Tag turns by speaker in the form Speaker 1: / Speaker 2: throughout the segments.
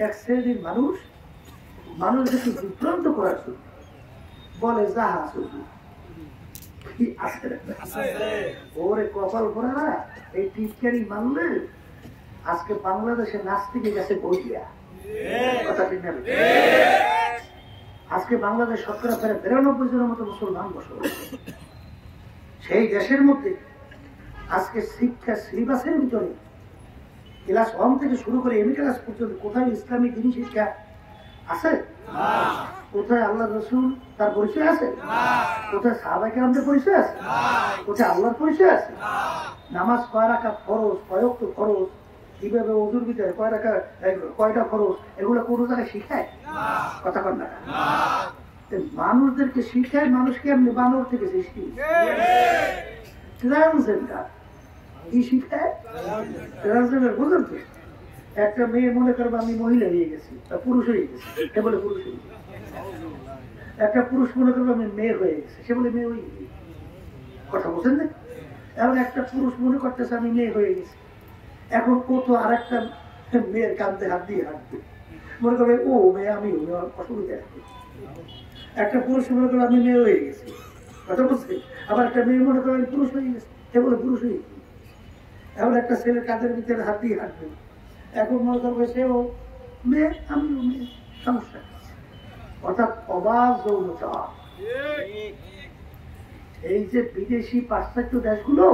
Speaker 1: এক শ্রেণীর মানুষ মানুষকে বিভ্রান্ত করার জন্য বলে জাহাজ ওরে কপাল পড়া না, এই টিটকারি মানলে আজকে বাংলাদেশে নাস্তিকে গেছে বইয়া কথা ঠিক না? আজকে বাংলাদেশ শতকরা প্রায় 92 জনের মতো মুসলমান বসবাস। সেই দেশের মধ্যে আজকে শিক্ষা সিলেবাসের ভিতরে ক্লাস 1 থেকে শুরু করে এমএ ক্লাস পর্যন্ত কোথায় ইসলামিক দিনী শিক্ষা আছে? কোথায় আল্লাহ রসুল তার পরিচয় আছে? কোথায় সাহাবায়ে কেরামদের পরিচয় আছে? কোথায় আল্লাহর পরিচয় আছে? নামাজ কয় রাকাত ফরজ, কয় ওয়াক্ত ফরজ, কিভাবে ওযুর ভিতরে কয় রাকাত, কয়টা ফরজ, এগুলো কোনো জায়গায় শিখায়? কথা কন না। মানুষদেরকে শিখায় মানুষকে এমনি বানর থেকে সৃষ্টি ট্রান্সজেন্ডার কি শিখায়? ট্রান্সজেন্ডার বুঝলেন তো? একটা মেয়ে মনে করবো আমি মহিলা হয়ে গেছি, পুরুষ হয়ে গেছে, সে বলে পুরুষ হয়ে গেছে। একটা পুরুষ মনে করবো আমি মেয়ে হয়ে গেছে, সে বলে মেয়ে হয়ে গেছে। কথা বলছেন না? এখন একটা পুরুষ মনে করতেছে আমি মেয়ে হয়ে গেছি, এখন ও তো আর একটা মেয়ের কাঁধে হাত দিয়ে হাঁটবে, মনে করবে ও মেয়ে আমি অসুবিধা আসবে। একটা পুরুষ মনে করবো আমি মেয়ে হয়ে গেছি, কথা বলছে। আবার একটা মেয়ে মনে করবো আমি পুরুষ হয়ে গেছে, সে বলে পুরুষ হয়ে গেছে। এখন একটা ছেলের কাঁধের ভিতরে হাত দিয়ে হাঁটবে, এখন মনে করবে সেও মেয়ে আমিও মেয়ে, সমস্যা। অর্থাৎ অবাধ যৌনতা। এই যে বিদেশি পাশ্চাত্য দেশগুলো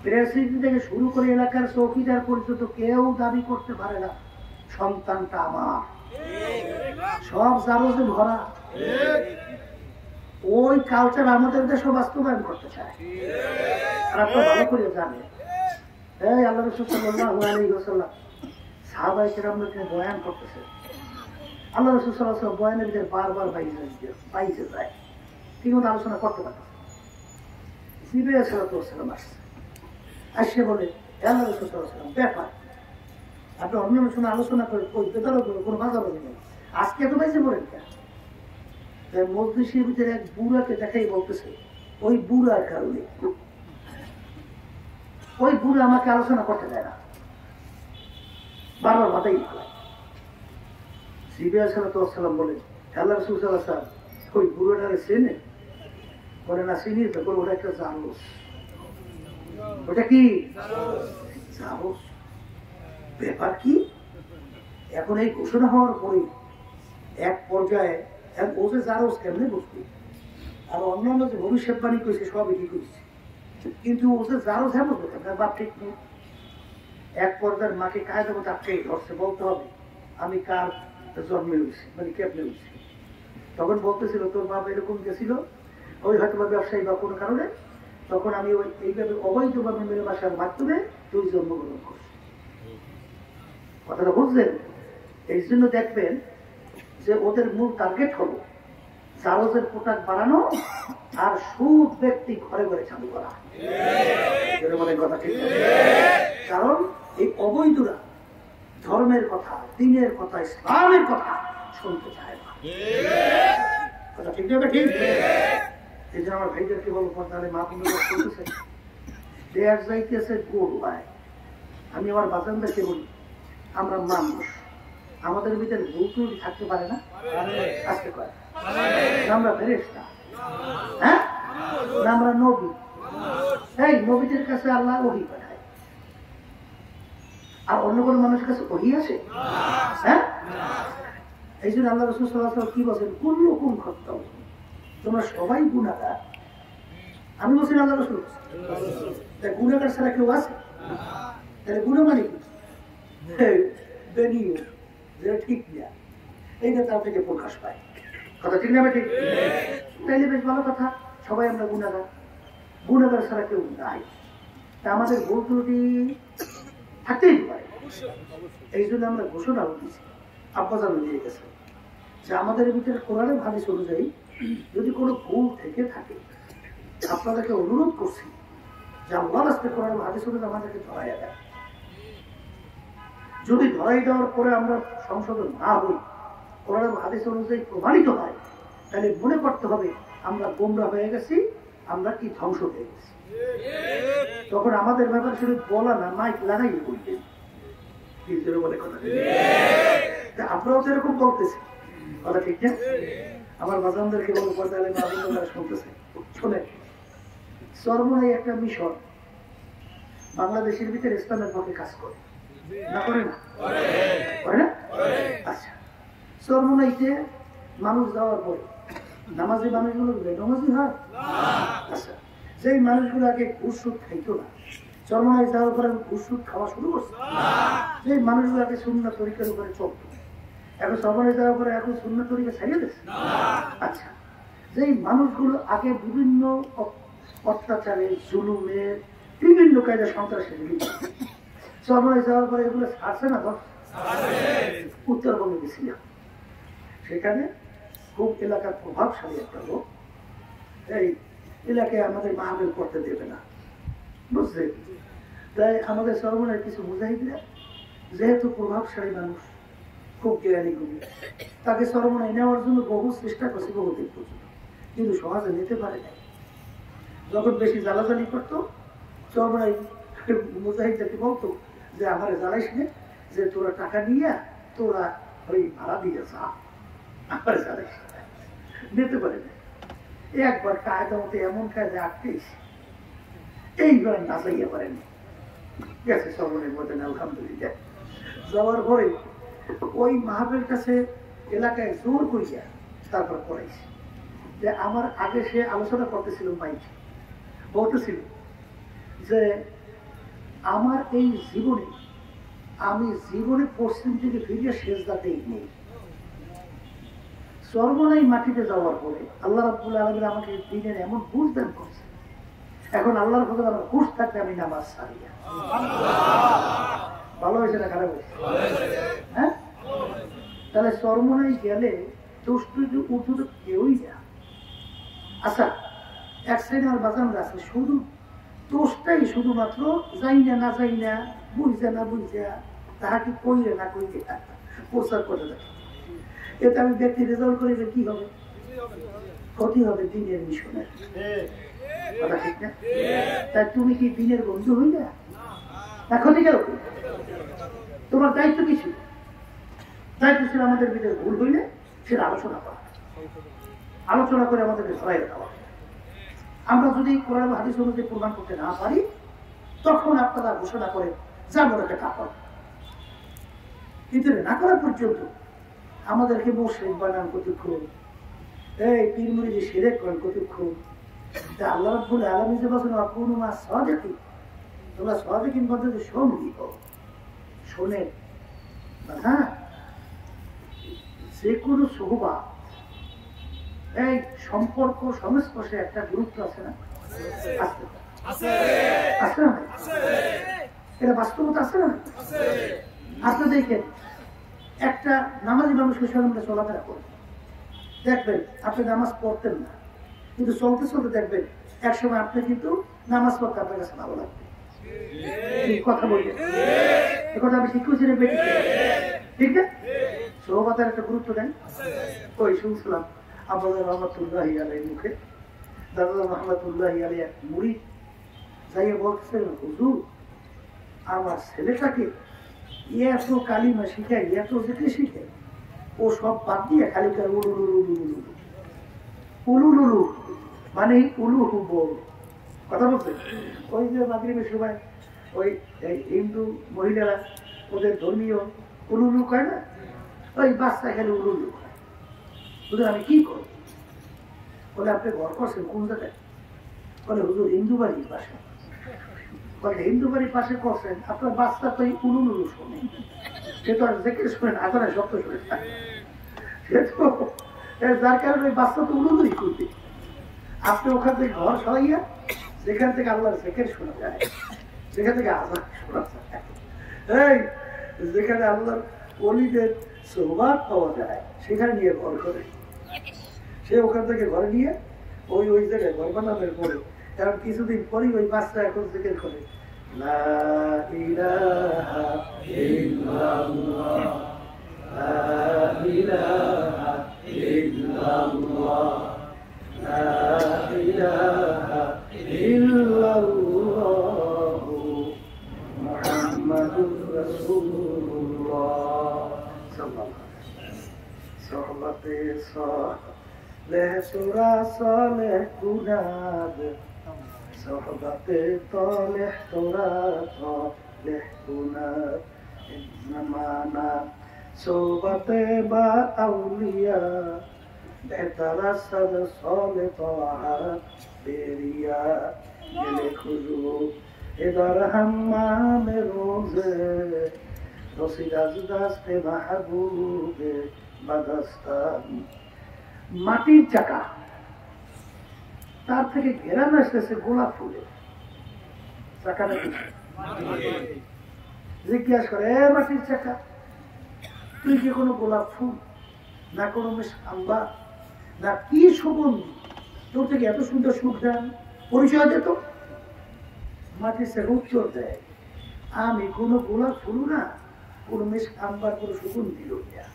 Speaker 1: প্রেসিডেন্ট থেকে শুরু করে এলাকার চৌকিদার পর্যন্ত কেউ দাবি করতে পারে না সন্তানটা আমার, সব জারজে ভরা। ওই কালচার আমাদের দেশে বাস্তবায়ন করতে চায়। আর আপনারা ভালো করে জানেন, এই আল্লাহ রাসূল সাল্লাল্লাহু আলাইহি ওয়াসাল্লাম সাহাবায়ে কেরামদেরকে বয়ান করতেছে। আল্লাহ রাসূল সাল্লাল্লাহু আলাইহি ওয়াসাল্লাম বয়ানের ভিতরে বারবার বাইরে যায়, ঠিক মতো আলোচনা করতে পারতেছে। জিবরাইল আলাইহিস সালাম আসছে, আসে বলে আল্লাহ রাসূল সাল্লাল্লাহু আলাইহি ওয়াসাল্লাম ব্যাপার আপনি অন্য সময় আলোচনা করে কোনো বাধা বাধা নেই, আজকে এত বাইরে বলেন কেন? মজলিসের ভিতরে এক বুড়াকে দেখাই বলতেছে ওই বুড়ার কারণে ওই বুড়া আমাকে আলোচনা করতে দেয় না, বারবার বাধাই ফেলায়। জিবরাইল আলাইহিস সালাম বলে আল্লাহ রাসূল সাল্লাল্লাহু আলাইহি ওয়াসাল্লাম ওই বুড়াটারে চেনে? বলে না চিনি তো। বলে ওটা একটা জারজ। ওটা কি জারজ? ব্যাপার কি? এখন এই ঘোষণা হওয়ার পরে এক পর্যায়ে ও যে জারজ কেমনে বুঝবে, আর অন্যান্য যে ভবিষ্যৎবাণী করেছে সবই ঠিক হয়েছে, কিন্তু ও যে জারজ হ্যাঁ বুঝবে আপনার বাপ ঠিক নেই। এক পর্যায়ের মাকে কায়দা মতো আটকে ধরছে, বলতে হবে আমি কার জন্মে হয়েছি, মানে কেমনে হয়েছি। তখন বলতেছিল তোর বাপ এরকম গেছিল ওই হয়তো বা ব্যবসায়ী বা কোনো কারণে, তখন আমি ওই এইভাবে অবৈধভাবে মেরে বাসার মাধ্যমে তুই জন্মগ্রহণ করছি। কথাটা বুঝলেন? এই জন্য দেখবেন যে ওদের মূল টার্গেট হলো জারজের পোশাক বানানো আর সুদ ব্যক্তি ঘরে ঘরে চালু করা। কথা ঠিক, কারণ এই অবৈধরা ধর্মের কথা, দিনের কথা, ইসলামের কথা শুনতে চায় না। কথা ঠিক যাবে? ঠিক। এই জন্য আমার ভাইদেরকে বলবো পর্দালে মা বলতেছে দেয়ার যাইতেছে গরু আয়। আমি আমার বাজানদেরকে বলি আমরা মানুষ, আমাদের ভিতরে ভুল ত্রুটি থাকতে পারে না? আসতে পারে। আমরা ফেরেশতা, হ্যাঁ না আমরা নবী? এই নবীদের কাছে আল্লাহ ওহী পাঠায়, আর অন্য কোনো মানুষের কাছে ওহী আসে? হ্যাঁ। এই জন্য আল্লাহ রাসূল সাল্লাল্লাহু আলাইহি ওয়াসাল্লাম কি বলেন? কুল্লুকুম খাত্তাউ, তোমরা সবাই গুনাহগার। আমি বলছি আল্লাহ রাসূল, গুনাহগার ছাড়া কেউ আছে? তাহলে গুনাহ মানে কি? বেনিও যেটা ঠিক না, এইটা তার থেকে প্রকাশ পায়। কথা ঠিক না? ঠিক। তাইলে বেশ ভালো কথা, সবাই আমরা গুনাহগার, গুনাহগার ছাড়া কেউ নাই। তা আমাদের ভুল ত্রুটি থাকতেই পারে। এই জন্য আমরা ঘোষণা দিচ্ছি, আব্বাজান দিয়ে গেছে যে আমাদের ভিতরে কোরআনের হাদিস অনুযায়ী যদি কোনো ভুল থেকে থাকে আপনাদেরকে অনুরোধ করছি যে আল্লাহর রাস্তায় কোরআনের হাদিস অনুযায়ী আমাদেরকে ধরাইয়া দেয়। যদি ধরাই দেওয়ার পরে আমরা সংশোধন না হই, কোরআন হাদিস অনুযায়ী প্রমাণিত হয়, তাহলে মনে করতে হবে আমরা গোমরা হয়ে গেছি, আমরা কি ধ্বংস হয়ে গেছি। তখন আমাদের ব্যাপারে শুধু বলা না, মাইক লাগাই বলবেন। বলে কথা আমরাও তো এরকম বলতেছি, কথা ঠিক না? আমার বাজানদেরকে বলবো পর্দালে শুনতেছে, শোনেন, চরমোনাই একটা মিশন বাংলাদেশের ভিতরে ইসলামের পক্ষে কাজ করে, না করে না? করে না? আচ্ছা, চরমোনাইতে মানুষ যাওয়ার পরে নামাজি মানুষগুলো বেনামাজি হয়? আচ্ছা, যেই মানুষগুলো আগে ঘুষ সুদ খাইতো না, চরমোনাই যাওয়ার পরে ঘুষ সুদ খাওয়া শুরু করছে। যেই মানুষগুলো আগে সুন্নাত তরিকার উপরে চলতো, এখন চরমোনাই যাওয়ার পরে এখন সুন্নাত তরিকা ছাড়িয়ে দিচ্ছে। আচ্ছা, যেই মানুষগুলো আগে বিভিন্ন অত্যাচারে, জুলুমে, বিভিন্ন কায়দা সন্ত্রাসে চরমোনাই যাওয়ার পরে এগুলো ছাড়ছে না? উত্তরবঙ্গে গেছিলাম, সেখানে খুব এলাকার প্রভাবশালী একটা লোক এই এলাকায় আমাদের মাহফিল করতে দেবে না, বুঝলে? তাই আমাদের চরমোনাই কিছু মুজাহিদরা, যেহেতু প্রভাবশালী মানুষ, খুব জ্ঞানী গুণী, তাকে চরমোনাই নেওয়ার জন্য বহু চেষ্টা করছে, বহুদিন পর্যন্ত, কিন্তু সহজে নিতে পারে নাই। যখন বেশি জ্বালাজালি করতো, চরমোনাই মুজাহিদদেরকে বলতো যে আমার জ্বালাইস নে, যে তোরা টাকা নিয়ে তোরা ওই ভাড়া দিয়ে যা, আমার জ্বালাইস নিতে পারে না। একবার কায়দা মতো এমন কায়দা আটকেস, এইবার না যাইয়া পারেনি, গেছে চরমোনাই বলতেন আলহামদুলিল্লাহ। যাওয়ার পরে ওই মাহফিল কাছে এলাকায় জোর করিয়া তারপর পড়াইছে যে আমার আগে সে আলোচনা করতেছিল, মাইকে বলতেছিল যে আমার এই জীবনে আমি জীবনে পশ্চিম থেকে ফিরিয়ে সেজদাতেই নেই। চরমোনাই মাটিতে যাওয়ার পরে আল্লাহ রাব্বুল আলামিন আমাকে দিনের এমন বুঝ দান করছে, এখন আল্লাহর কথা আমার হুশ থাকতে আমি নামাজ ছাড়িয়া। ভালো হয়েছে না খারাপ হয়েছে? হ্যাঁ, তাহলে চরমোনাই গেলে দুষ্টু উঠু তো কেউই না। আচ্ছা, এক শ্রেণী আমার বাজানরা আছে, শুধু দোষটাই শুধুমাত্র যাই না, না যাই না, বুঝছে না বুঝছে, তাহাকে কইলে না কইলে প্রচার করে দেয়। এতে আমি ব্যক্তি রেজাল্ট করি যে কি হবে? ক্ষতি হবে দিনের মিশনের, কথা ঠিক না? তাই তুমি কি দিনের বন্ধু হইলে না ক্ষতি গেল? তোমার দায়িত্ব কিছু, দায়িত্ব ছিল আমাদের ভিতরে ভুল হইলে সেটা আলোচনা করা, আলোচনা করে আমাদেরকে সহায় দেওয়া। আমরা যদি কোরআন হাদিস অনুযায়ী প্রমাণ করতে না পারি, তখন আপনারা ঘোষণা করে যা মনে হয় তা করেন, কিন্তু না করা পর্যন্ত আমাদেরকে মুশরিক বানান কতক্ষণ, এই পীর মুরিদি শিরক করেন কতক্ষণ। আল্লাহ রাব্বুল আলামিন যে বলেন আকুনু মা সাদিকিন, তোমরা সাদিকিন বলতে সঙ্গী হও। শোনেন, হ্যাঁ, যে কোনো সুহবাত, এই সম্পর্ক সংস্পর্শে একটা গুরুত্ব আছে না? আছে না? এটা বাস্তবতা আছে না? আপনি দেখেন, একটা নামাজি মানুষকে সঙ্গে চলাফেরা করেন, দেখবেন আপনি নামাজ পড়তেন না, কিন্তু চলতে চলতে দেখবেন একসময় আপনি কিন্তু নামাজ পড়তে আপনার কাছে ভালো লাগবে। কথা বলবেন, এখন আমি ঠিক করছি, ঠিক না? সহবাতের একটা গুরুত্ব দেন। ওই শুনছিলাম আমাদের রহমতুল্লাহি আলাইহির মুখে, দাদা রহমতুল্লাহি আলাইহি এক মুরিদ যাইয়ে বলছেন, হুজুর আমার ছেলেটাকে এত কালিমা শিখাই, এত যেতে শিখে, ও সব বাদ দিয়ে খালি করে উলুলুলু মানে উলুহু বল, কথা বলছে। ওই যে মাগরিবের সময় ওই হিন্দু মহিলারা ওদের ধর্মীয় উলুলু কয় না, ওই বাচ্চা খেলে উলুলু খায়। হুজুর আমি কি করব? বলে আপনি ঘর করছেন কোন জায়গায়? বলে হুজুর হিন্দু বাড়ির পাশে। বলে হিন্দু বাড়ির পাশে করছেন, আপনার বাচ্চা তো এই উলুলুলু শোনে, সে তো আর জেকের শোনেন, আগানে শব্দ শোনে থাকে, যার কারণে ওই বাচ্চা তো উলুলুই করবে। আপনি ওখান থেকে ঘর সরাইয়া, যেখান থেকে আল্লাহর জেকের শোনা যায়, সেখান থেকে আজান শোনা যায়, এই যেখানে আল্লাহর ওলিদের সোহবাত পাওয়া যায়, সেখানে নিয়ে ঘর করে। সে ওখান থেকে ঘরে নিয়ে ওই ওই জায়গায় ঘর বানানোর পরে, কারণ কিছুদিন পরেই ওই বাচ্চা এখন জিকির করে, লা ইলাহা ইল্লাল্লাহ, লা ইলাহা ইল্লাল্লাহ, লা ইলাহা ইল্লাল্লাহ, মুহাম্মাদুর রাসূলুল্লাহ সাল্লাল্লাহু আলাইহি ওয়াসাল্লাম। সোহবতে সালেহ তোরা সালেহ গুনাব, সোহবতে তালেহ তোরা সালেহ গুনাব। জামানা সোহবতে বা আউলিয়া, বেহতারা সব সালে তাআত বেরিয়া। গেলে খুজু এবার হাম্মামে রোজে, রসিদাস দাস্তে মাহবুবে বাদাস্তান। মাটির চাকা, তার থেকে ঘেরানো আসতেছে গোলাপ ফুলে। চাকাটা জিজ্ঞাসা করে, এ মাটির চাকা, তুই কি কোনো গোলাপ ফুল, না কোনো আম্বা, না কি সুগন্ধি, তোর থেকে এত সুন্দর সুখ দেন, পরিচয় দিত। মাটির চাকা উত্তর দেয়, আমি কোনো গোলাপ ফুল না, কোনো মেষ আম্বার কোনো সুগন্ধি না,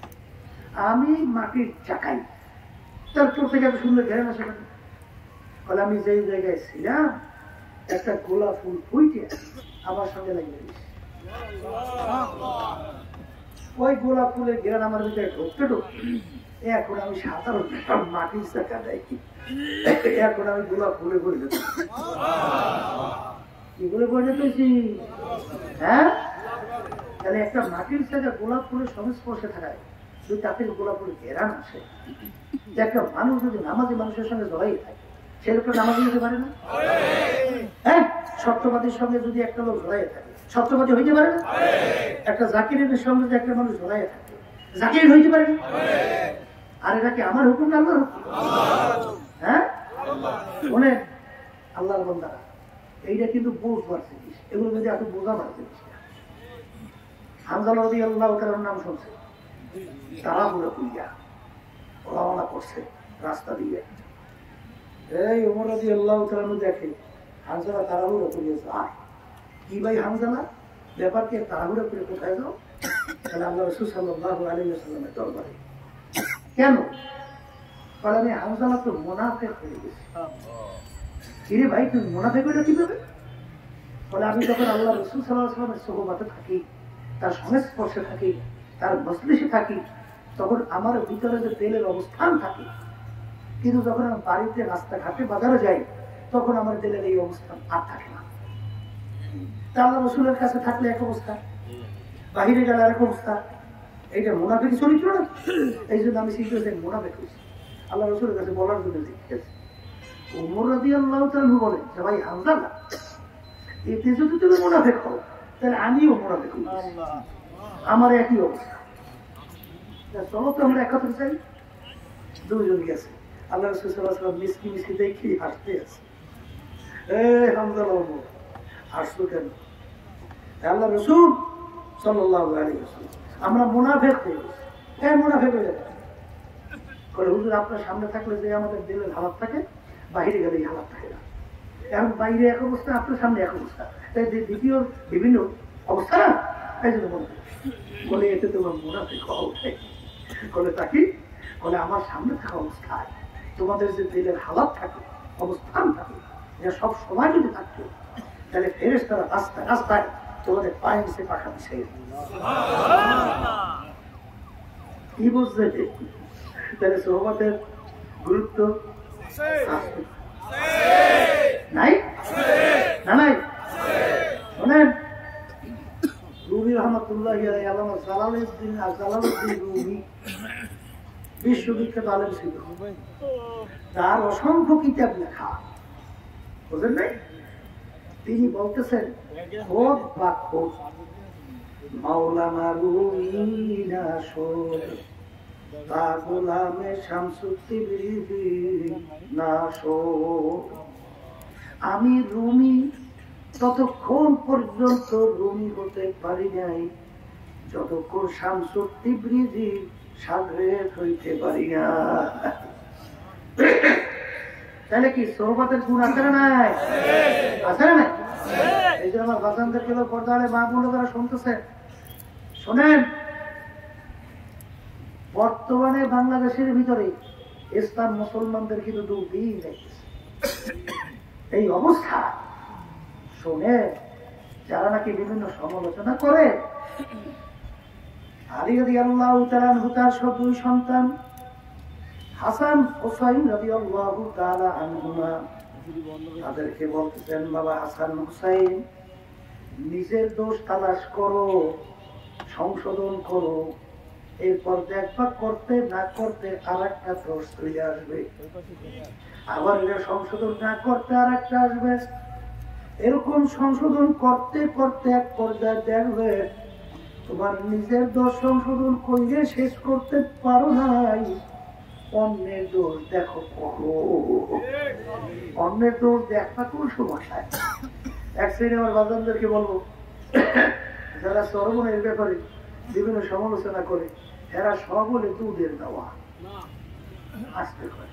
Speaker 1: আমি মাটির চাকাই। তার তোর থেকে এত সুন্দর ঘেরানো সেখানে বলে, আমি যেই জায়গায় ছিলাম একটা গোলাপ ফুল ফুইটে আমার সঙ্গে লাগিয়ে দিয়েছি। ওই গোলাপ ফুলের ঘেরান আমার ভিতরে ঢুকতে ঢুকতে এখন আমি সাধারণ মাটির চাকা দেয়, এখন আমি গোলাপ ফুলে পরিণত। কি বলে পরিণত হয়েছি? হ্যাঁ, তাহলে একটা মাটির চাকা গোলাপ ফুলের সংস্পর্শে থাকায় যদি তার থেকে গোলাপ ফুলের ঘেরান আসে, একটা মানুষ যদি নামাজি মানুষের সঙ্গে জড়াই থাকে, সে লোকটা নামাজি হতে পারে না? হ্যাঁ, সত্যবাদীর সঙ্গে যদি একটা লোক জড়াই থাকে, সত্যবাদী হইতে পারে না? একটা জাকিরের সঙ্গে যদি একটা মানুষ জড়াই থাকে, জাকির হইতে পারে না? আর এটা কি আমার হুকুম না আল্লাহর হুকুম? হ্যাঁ, অনেক আল্লাহর বান্দারা এইটা কিন্তু বুঝবার জিনিস, এগুলো যদি এত বোঝাবার জিনিস। হামজা রাদিয়াল্লাহু তাআলার নাম শুনছে, তারা পুরো কুইয়া ওলা করছে রাস্তা দিয়ে। এই ওমর রাদিয়াল্লাহু তাআলা দেখে হামজালা তাড়াহুড়ো করিয়েছে, আয় কি ভাই হামজালা, ব্যাপারকে তাড়াহুড়ো করে কোথায় যাও? তাহলে আল্লাহ রাসূল সাল্লাল্লাহু আলাইহি ওয়াসাল্লামের দরবারে। কেন? কারণ আমি হামজালা তো মুনাফিক হয়ে গেছি। কিরে ভাই, তুমি মুনাফিক হইলে কিভাবে? বলে, আমি যখন আল্লাহ রাসূল সাল্লাল্লাহু আলাইহি ওয়াসাল্লামের সুহবতে থাকি, তার সংস্পর্শে থাকি, তার মজলিসে থাকি, তখন আমার ভিতরে যে তেলের অবস্থান থাকে, কিন্তু যখন আমি বাড়িতে রাস্তাঘাটে বাজারে যাই, তখন আমার তেলের এই অবস্থান আর থাকে না। আল্লাহ রসুলের কাছে থাকলে এক অবস্থা, বাহিরে গেলে আরেক অবস্থা। এইটা মুনাফিক চরিত্র না? এই জন্য আমি শিখেছি মুনাফিক হয়েছি। আল্লাহ রসুলের কাছে বলার জন্য শিখেছি। ওমর রাদিয়াল্লাহু তাআলা বলেন যে, ভাই হামজা না, এতে যদি তুমি মুনাফিক হও, তাহলে আমিও মুনাফিক হই, আমার একই অবস্থা। চলো তো আমরা একত্র চাই। দুজন গেছে, আল্লাহ রাসূল সাল্লাল্লাহু আলাইহি ওয়াসাল্লাম মিসকি মিসকি দেখি হাসতে আছে। হামজা ওমর হাসতো কেন? আল্লাহ রাসূল সাল্লাল্লাহু আলাইহি ওয়াসাল্লাম, আমরা মুনাফিক হয়ে গেছি। মুনাফিক হয়ে যাবে বলে, হুজুর আপনার সামনে থাকলে যে আমাদের দিলের হালাত থাকে, বাহিরে গেলে এই হালাত থাকে না। এখন বাইরে এক অবস্থা, আপনার সামনে এক অবস্থা, তাই দ্বিতীয় বিভিন্ন অবস্থা না। এই জন্য মনে বলে, এতে তোমার মুনাফিক হওয়া উঠাই। বলে তাকে বলে, আমার সামনে থাকা অবস্থায় তোমাদের যে দিলের হালাত থাকে, অবস্থান থাকে, যা সব সময় যদি থাকতো, তাহলে ফেরেশতারা রাস্তায় রাস্তায় তোমাদের পায়ে মিশে পাখা মিশে কি বুঝছে? তাহলে সোহবতের গুরুত্ব নাই না? নাই? শোনেন, রুমি রহমতুল্লাহ আল্লামা জালালউদ্দিন রুমি বিশ্ববিখ্যাত আলেম ছিল। তার অসংখ্য কিতাব লেখা, বুঝলেন নাই? তিনি বলতেছেন, খোদ বা খোদ মাওলানা রুমি না শোধ, তা গোলামে শামসুদ্দিন না শোধ। আমি রুমি ততক্ষণ পর্যন্ত রুমি হতে পারি নাই, যতক্ষণ শামসুদ্দিন সাগরেদ হইতে পারি না। তাহলে কি সোহবতের গুণ আছে না নাই? আছে না নাই? এই যে আমার বাজানদেরকে পর্দালে মা বোন যারা শুনতেছে, শোনেন, বর্তমানে বাংলাদেশের ভিতরে ইসলাম মুসলমানদের কিন্তু দুদিন দেখতেছে। এই অবস্থা শুনে যারা নাকি বিভিন্ন সমালোচনা করে, আলী রাদিয়াল্লাহু তাআলা আনহু তার সব দুই সন্তান হাসান হুসাইন রাদিয়াল্লাহু তাআলা আনহুমা তাদেরকে বলতেছেন, বাবা হাসান হুসাইন, নিজের দোষ তালাশ করো, সংশোধন করো, এরপর দেখবা করতে না করতে আর একটা দোষ চলে আসবে, আবার এটা সংশোধন না করতে আর একটা আসবে। এরকম সংশোধন করতে করতে এক পর্যায়ে দেখবে তোমার নিজের দোষ সংশোধন করে শেষ করতে পারো নাই, অন্যের দোষ দেখো করো। অন্যের দোষ দেখা কোন সমস্যায়। এক শ্রেণী আমার বাজানদেরকে বলবো, যারা চরমনের ব্যাপারে বিভিন্ন সমালোচনা করে, এরা সব হলে দুধের দেওয়া আসতে পারে।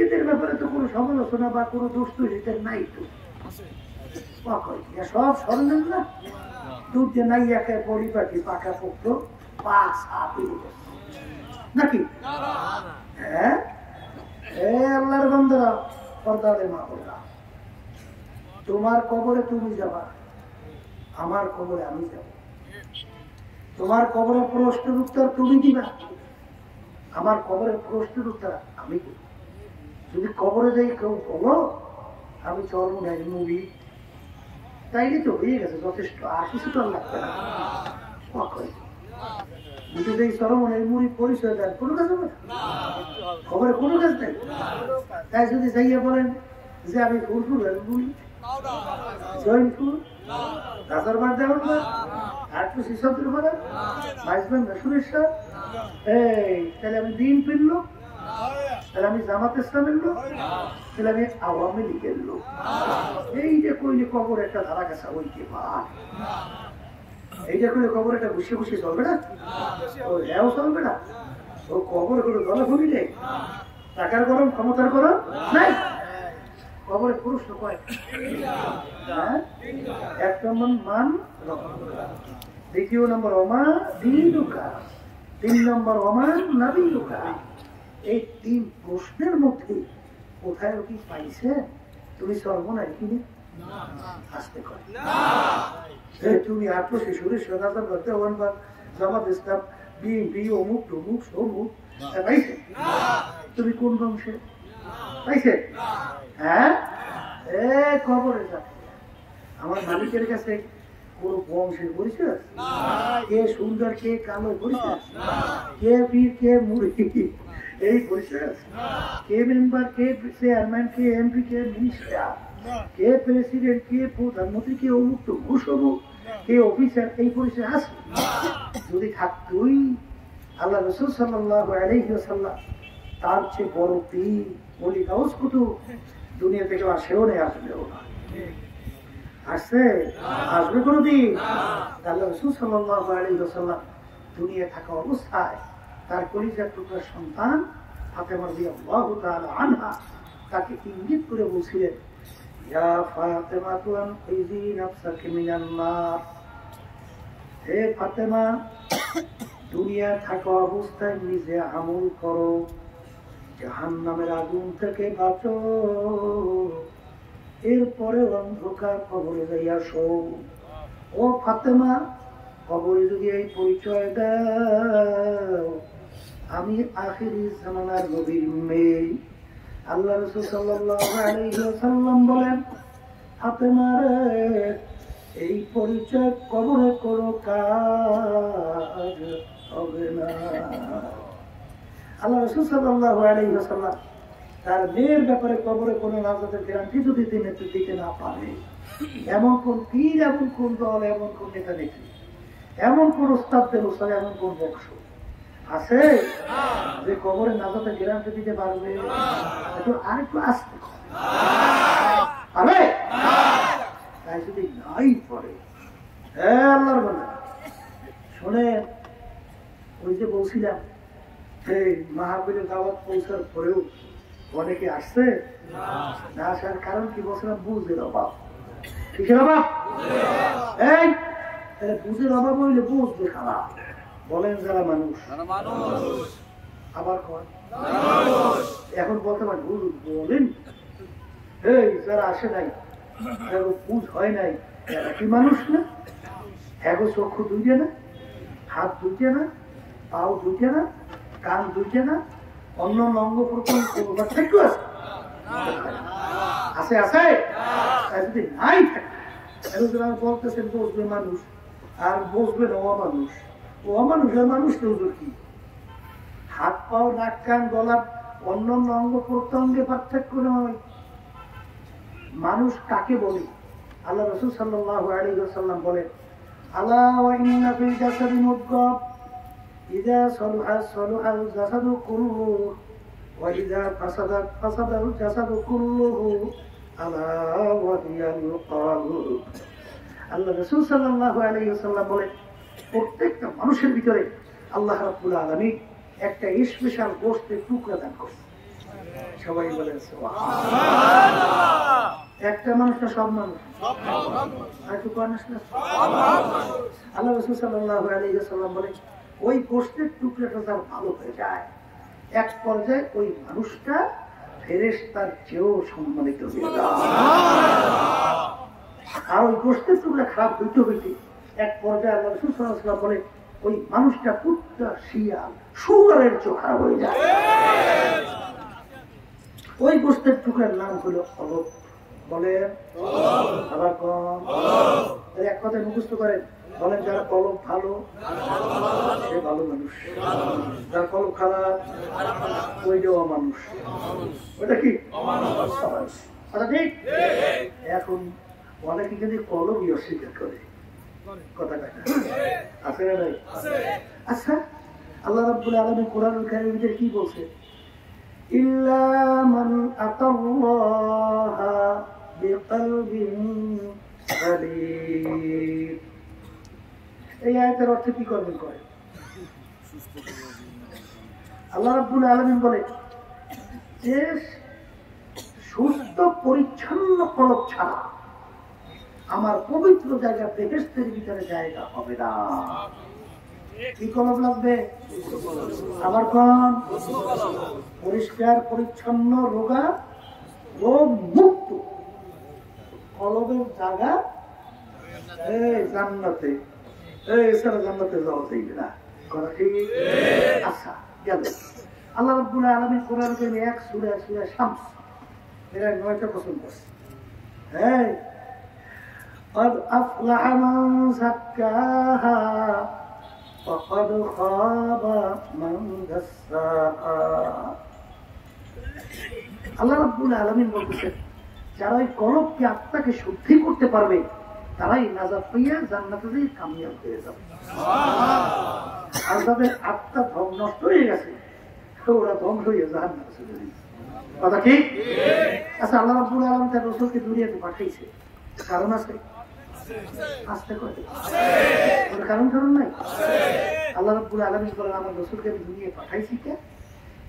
Speaker 1: এদের ব্যাপারে তো কোনো সমালোচনা বা কোনো দোষ তৈরি নাই, তো সব সরঞ্জাম না, দুধ যে নাই একে পরিপাটি পাকা পোক্ত নাকি? হ্যাঁ, আল্লাহর বান্দারা, পর্দারে মা বললাম, তোমার কবরে তুমি যাবা, আমার কবরে আমি যাব। তোমার কবরে প্রশ্নের উত্তর তুমি দিবা, আমার কবরের প্রশ্নের উত্তর আমি দিব। যদি কবরে যাই কেউ বলো আমি চরমনের মুভি, তাইলে তো হয়ে গেছে যথেষ্ট, আর কিছু তো লাগবে না। যদি চরমনের মুড়ি পরিচয় দেন কোনো কাজ হবে না, খবরে কোনো কাজ নেই। তাই যদি যাইয়া বলেন যে আমি ফুলফুলের মুড়ি, জয়নপুর, রাজারবাদ দেওয়ার পর আটশো শিশব্দের পরে বাইশবেন সুরেশ্বর, এই তাহলে আমি দিন ফিরলো, তাহলে আমি জামাত ইসলামের লোক, তাহলে আমি আওয়ামী লীগের লোক। এই যে কইলে কবর একটা ধারা কাছা ওইকে পার, এইটা করলে কবর একটা ঘুষে ঘুষে চলবে না, ও হ্যাঁ চলবে না। ও কবর কোনো দলাফলি নেই, টাকার গরম ক্ষমতার গরম নাই। কবরে পুরুষ কয়, এক নম্বর মান, দ্বিতীয় নম্বর অমা দিনুকা, তিন নম্বর অমান নাবিনুকা। এই তিন প্রশ্নের মধ্যে কোথায় কি পাইছে তুমি সর্বনাই কিনে আসতে করে? তুমি আটশো শিশুরের সদাচার করতে হবার জামাত ইসলাম বিএনপি অমুক তমুক সমুক পাইছে? তুমি কোন বংশে পাইছে? হ্যাঁ, খবরে যাচ্ছে আমার মালিকের কাছে কোন বংশের পরিচয়, কে সুন্দর কে কালো পরিচয়, কে বীর কে মুড়ি এই পরিচয় আছে? কে মেম্বার, কে চেয়ারম্যান, কে এমপি, কে মিনিস্টার, কে প্রেসিডেন্ট, কে প্রধানমন্ত্রী, কে অমুক তমুক সমুক, কে অফিসার, এই পরিচয় আছে? যদি থাকতোই আল্লাহ রাসূল সাল্লাল্লাহু আলাইহি ওয়াসাল্লাম তার চেয়ে বড় পীর ওলি গাউস কুতুব দুনিয়া থেকে আসেও নেই, আসবেও না। আসছে? আসবে কোনদিন? আল্লাহ রাসূল সাল্লাল্লাহু আলাইহি ওয়াসাল্লাম দুনিয়া থাকা অবস্থায় তার কলিজার টুকরা সন্তান ফাতেমা রাদিয়াল্লাহু তাআলা আনহা তাকে ইঙ্গিত করে বলছিলেন, ইয়া ফাতেমা তুনকিজি নাফসাকি মিনান নার, হে ফাতেমা, দুনিয়া থাকা অবস্থায় নিজে আমল করো, জাহান্নামের আগুন থেকে বাঁচো, এরপরে অন্ধকার কবরে যাইয়া শো। ও ফাতেমা, কবরে যদি এই পরিচয় দাও আমি আখিরি জামানার নবীর মেয়ে। আল্লাহ রাসূল সাল্লাল্লাহু আলাইহি ওয়াসাল্লাম বলেন, ফাতেমা রে, এই পরিচয় কবরে কোনো কাজ হবে না। আল্লাহ রাসূল সাল্লাল্লাহু আলাইহি ওয়াসাল্লাম তার মেয়ের ব্যাপারে কবরে কোনো নাজাতের গ্যারান্টি যদি তিনি দিতে না পারে, এমন কোন পীর, এমন কোন দল, এমন কোন নেতা নেত্রী, এমন কোন ওস্তাদের ওস্তাদ, এমন কোন বংশ আছে যে কবরে নাজাতের গ্যারান্টি দিতে পারবে? আরেকটু আসতে পারবে? তাই যদি নাই পড়ে, হ্যাঁ আল্লাহর বান্দা শোনে, ওই যে বলছিলাম মাহফিলের দাওয়াত পৌঁছার পরেও অনেকে আসছে না, আসার কারণ কি বলছিলাম? বুঝের অভাব। কিসের অভাব? এই বুঝের অভাব হইলে বুঝবে খারাপ বলেন যারা মানুষ, আবার এখন বলতে পারেন বলেন, এই যারা আসে নাই, বুঝ হয় নাই, এরা কি মানুষ না? হ্যাগো চক্ষু দুইটা না, হাত দুইটা না, পাও দুইটা না, কান দুইটা না, অন্য অঙ্গ প্রত্যঙ্গ পার্থক্য আছে? আছে আছে। যদি নাই থাকে বলতেছেন বসবে মানুষ আর বসবে না অমানুষ। অমানুষের মানুষ তো কি? হাত পাও নাক কান গলা অন্য অঙ্গ প্রত্যঙ্গে পার্থক্য নয়। মানুষ কাকে বলে? আল্লাহ রাসূল সাল্লাল্লাহু আলাইহি ওয়াসাল্লাম বলেন, আলা ওয়া ইন্না ফিল জাসাদি মুদগাহ ইযা সালাহা সালাহাল জাসাদু কুল্লুহু ওয়া ইযা ফাসাদাত ফাসাদাল জাসাদু কুল্লুহু আলা ওয়া হিয়াল কলব। আল্লাহ রাসূল সাল্লাল্লাহু আলাইহি ওয়াসাল্লাম বলেন, প্রত্যেকটা মানুষের ভিতরে আল্লাহ রাব্বুল আলামিন একটা স্পেশাল গোশতের টুকরা দান করেন। সবাই বলেন সুবহানাল্লাহ। একটা মানুষ না সব মানুষ? আল্লাহ রাসূল সাল্লাল্লাহু আলাইহি ওয়াসাল্লাম বলেন, ওই গোশতের টুকরাটা যার ভালো হয়ে যায়, এক পর্যায়ে ওই মানুষটা ফেরেশতার চেয়েও সম্মানিত হয়ে যায়। আর ওই গোশতের টুকরা খারাপ হইতে হইতে এক পর্যায়ে আল্লাহ রাসূল সাল্লাল্লাহু আলাইহি ওয়াসাল্লাম বলেন, ওই মানুষটা কুত্তা শিয়াল শুয়ারের চেয়েও খারাপ হয়ে যায়। ওই গোশতের টুকরার নাম হলো কলব। বলেন আবার কম, এক কথায় মুখস্থ করেন। বলেন, যারা কলব ভালো সে ভালো মানুষ, যারা কলব খারাপ ওইটাও অমানুষ। ওটা কি কথা ঠিক? এখন অনেকে যদি কলবই অস্বীকার করে, কথা কথা আছে না নাই? আচ্ছা, আল্লাহ রাব্বুল আলামিন কোরআনুল কারীমের ভিতরে কি বলছে? ইল্লা মান আতাল্লাহা বিকলবিন সালিম। এই আয়াতের অর্থ কি করবেন? করে আল্লাহ রাব্বুল আলামিন বলে যে সুস্থ পরিচ্ছন্ন কলব ছাড়া আমার পবিত্র জায়গা বেহেশতের ভিতরে জায়গা হবে না। কি কলব লাগবে? আবার কোন? পরিষ্কার পরিচ্ছন্ন রোগা রোগ মুক্ত কলবের জায়গা জান্নাতে। এছাড়া জান্নাতে যাওয়া যাইবে না। কথা ঠিক? আচ্ছা, গেল। আল্লাহ রাব্বুল আলামিন কোরআন কারীমে এক সূরা সূরা শামস এর 9টা পছন্দ করছে। হ্যাঁ, قد أفلح من زكاها وقد خاب من دساها। আল্লাহ রাব্বুল আলামিন বলতেছেন, যারা এই কলবকে আত্মাকে শুদ্ধি করতে পারবে তারাই নাজাত পাইয়া জান্নাতে যেয়ে কামিয়াব হয়ে যাবে। আর যাদের আত্মা নষ্ট হয়ে গেছে ওরা ধ্বংস হয়ে জাহান্নামে চলে যাবে। কথা ঠিক? আচ্ছা, আল্লাহ রাব্বুল আলামিন তার রাসূলকে দুনিয়াতে পাঠাইছে, কারণ আছে? আসতে করে কারণ কারণ নাই। আল্লাহ রাব্বুল আলামিন বলেন, আমার রাসূলকে আমি দুনিয়ায় পাঠাইছি কে?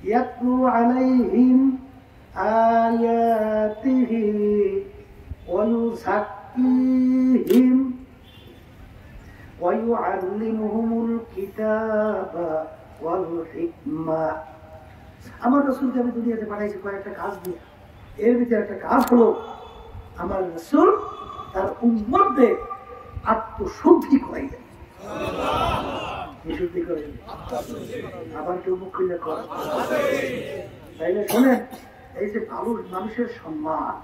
Speaker 1: ইয়াতলু আলাইহিম আয়াতিহি ওয়া ইউযাক্কিহিম ওয়া ইউআল্লিমুহুমুল কিতাবা ওয়াল হিকমা। আমার রাসূলকে আমি দুনিয়াতে পাঠাইছি কয়েকটা কাজ দিয়ে। এর ভিতরে একটা কাজ হলো আমার রাসূল তার উম্মতদের আত্মশুদ্ধি করাই দেয়। বিশুদ্ধি করে আবার কেউ মুখ খুলে করে। তাইলে শোনেন, এই যে মানুষের সম্মান,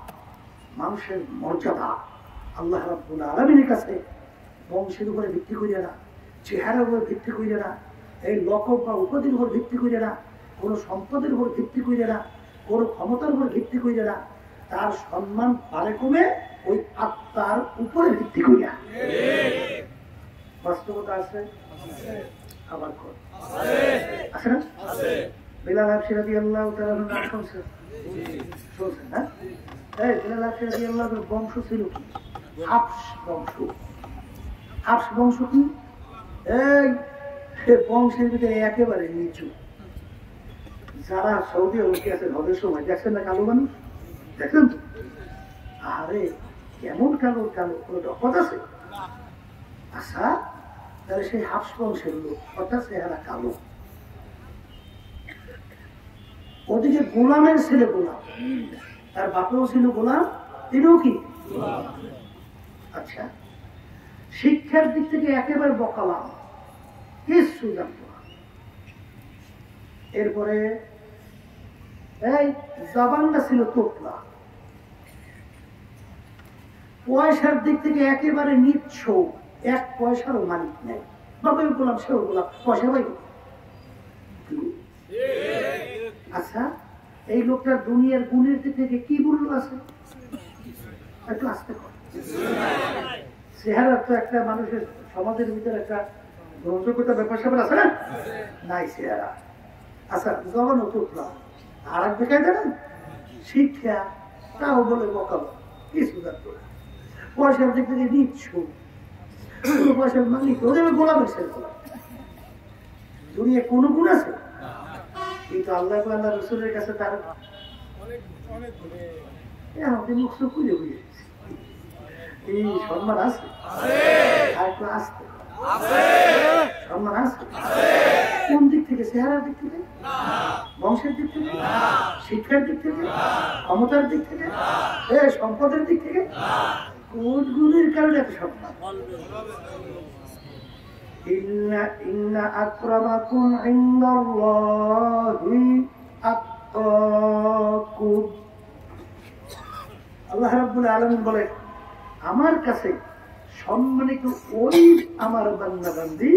Speaker 1: মানুষের মর্যাদা আল্লাহ রাব্বুল আলামিনের কাছে বংশের উপরে ভিত্তি করে না, চেহারার উপরে ভিত্তি করে না, এই লকব বা উপাধির উপর ভিত্তি করে না, কোনো সম্পদের উপর ভিত্তি করে না, কোনো ক্ষমতার উপর ভিত্তি করে না। তার সম্মান পারে কমে ওই আত্মার উপরে ভিত্তি করিয়া। বাস্তবতা আছে? আবার আছে না? বিলাল হাবশী রাদিয়াল্লাহু তাআলা নাম শুনছেন? শুনছেন না? এই বিলাল হাবশী রাদিয়াল্লাহু তাআলার বংশ ছিল কি? হাবশ বংশ। হাবশ বংশ কি? এই বংশের ভিতরে একেবারে নিচু। যারা সৌদি আরবে আছেন হজের সময় দেখছেন না কালো মানুষ? দেখেন তো? আরে কেমন কালো কালো কোনো রকত আছে? আচ্ছা, তাহলে সেই হাবশ বংশের লোক, অর্থাৎ চেহারা কালো। ওদিকে গোলামের ছেলে গোলাম, তার বাপেও ছিল গোলাম, তিনিও কি? আচ্ছা, শিক্ষার দিক থেকে একেবারে বকালাম, কিচ্ছু জানতো না। এরপরে এই জবানটা ছিল তোতলা, পয়সার দিক থেকে একেবারে নিচ্ছ, 1 পয়সারও মালিক নেই। বাবা বললাম সেও বললাম পয়সা পাই। আচ্ছা এই লোকটার দুনিয়ার গুণের দিক থেকে কি মূল্য আছে? একটু আসতে কর। চেহারা তো একটা মানুষের সমাজের ভিতরে একটা গ্রহণযোগ্যতা ব্যাপার স্যাপার আছে না? নাই চেহারা। আচ্ছা জবানও তোতলা, আর এক দেখায় দেন শিক্ষা, তাও বলে বকাল, কিছু জানতো না। পয়সার দিক থেকে নিচ্ছ, পয়সার মালিক ওদের গোলামের ছেলে। দুনিয়া কোন গুণ আছে? কিন্তু আল্লাহ আল্লাহ রসুলের কাছে তার আমাদের মুখ তো খুঁজে খুঁজে এই সম্মান আছে, আর একটু আসতে সম্মান আছে। কোন দিক থেকে? চেহারার দিক থেকে, বংশের দিক থেকে, শিক্ষার দিক থেকে, ক্ষমতার দিক থেকে, সম্পদের দিক থেকে, কোন গুণের কারণে এত সম্মান? ইন্না আকরামাকুম ইনদাল্লাহি আতকাকুম। আল্লাহ রাব্বুল আলামিন বলেন আমার কাছে সম্মানিত ওই আমার বান্দা বান্দি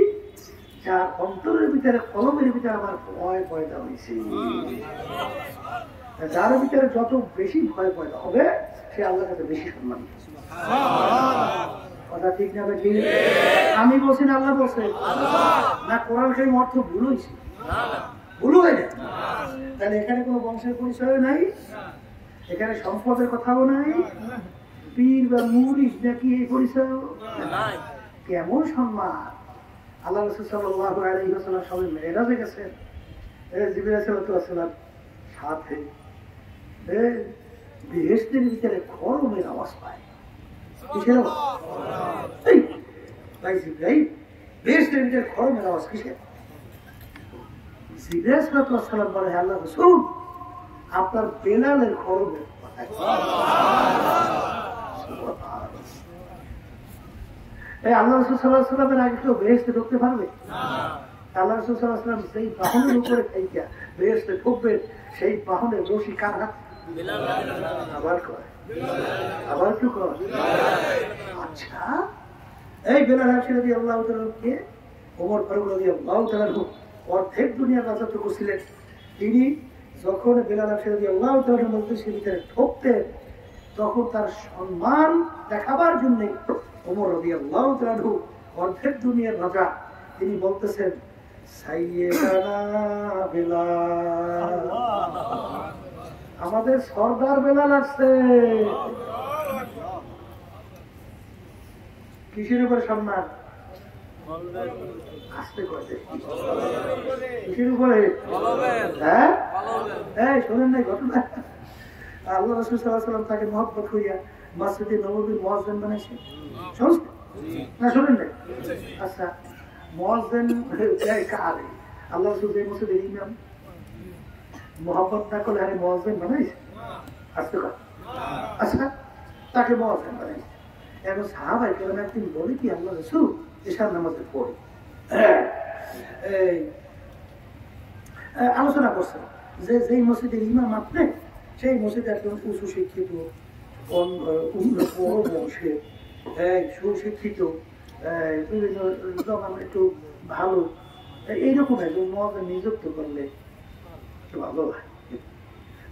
Speaker 1: যার অন্তরের ভিতরে কলমের ভিতরে আমার ভয় পয়দা হয়েছে। যার ভিতরে যত বেশি ভয় পয়দা হবে সে আল্লাহর কাছে বেশি সম্মানিত। কথা ঠিক না ভাই? আমি বলছি না আল্লাহ বলছে না? কোরআন সেই অর্থ ভুল হয়েছে, ভুল হয়ে যায়। তাহলে এখানে কোনো বংশের পরিচয় নাই, এখানে সম্পদের কথাও নাই, পীর বা মুরিদ নাকি এই পরিচয়। কেমন সম্মান! আল্লাহ রাসূল সাল্লাল্লাহু আলাইহি ওয়াসাল্লাম সবে মেরাজে গেছেন, জিবরাইল সাল্লাল্লাহু আলাইহি ওয়াসাল্লাম সাথে বেহেশতের ভিতরে খরমের আওয়াজ পায়। কিসের আওয়াজ? ভাই জিবরাইল বেহেশতের ভিতরে খরমের আওয়াজ কিসের? জিবরাইল সাল্লাল্লাহু আলাইহি ওয়াসাল্লাম বলে আল্লাহ রাসূল আপনার বেলালের খরমের কথা। আল্লাহ রাসূল সাল্লাল্লাহু আলাইহি ওয়াসাল্লামের আগে কেউ বেহেশতে ঢুকতে পারবে? আল্লাহ রাসূল সাল্লাল্লাহু আলাইহি ওয়াসাল্লাম সেই বাহনের উপরে থাইকা বেহেশতে ঢুকবেন, সেই বাহনের রশি কার হাত? আবার কয়, আবার কি কয়? আচ্ছা এই বেলাল রাদিয়াল্লাহু তাআলা কে? ওমর ফারুক রাদিয়াল্লাহু তাআলা অর্ধেক দুনিয়ার রাজত্ব করছিলেন। তিনি যখন বেলাল রাদিয়াল্লাহু তাআলা মজলিসের ভিতরে ঢুকতেন তখন তার সম্মান দেখাবার জন্য ওমর রাদিয়াল্লাহু তাআলা অর্ধেক দুনিয়ার রাজা, তিনি বলতেছেন সাইয়্যিদানা বেলাল, আমাদের সর্দার বেলাল আসছে। কিসের উপরে সম্মান? আসতে কয়েছে কিসের উপরে? হ্যাঁ হ্যাঁ শোনেন নাই ঘটনা? আল্লাহ রাসূল সাল্লাল্লাহু আলাইহি ওয়াসাল্লাম তাকে মহব্বত করিয়া মসজিদে নববীর মুয়াজ্জিন বানাইছে। শুনছেন না? শোনেন নাই? আচ্ছা মুয়াজ্জিন কারে? আল্লাহ রাসূল যে মসজিদের ইমাম, মহব্বত না করলে আরে মুয়াজ্জিন বানাইছে? আসতে কর। আচ্ছা তাকে মুয়াজ্জিন বানাইছে। এখন সাহাবায়ে কেরাম একদিন বলে কি আল্লাহ রাসূল এশার নামাজে পড়ে আলোচনা করছে যে যেই মসজিদের ইমাম আপনি, সেই মসজিদে একজন উঁচু শিক্ষিত, বড় বংশের, সুশিক্ষিত, বিভিন্ন রকম একটু ভালো, এইরকম একজন মুয়াজ্জিন নিযুক্ত করলে ভালো হয়।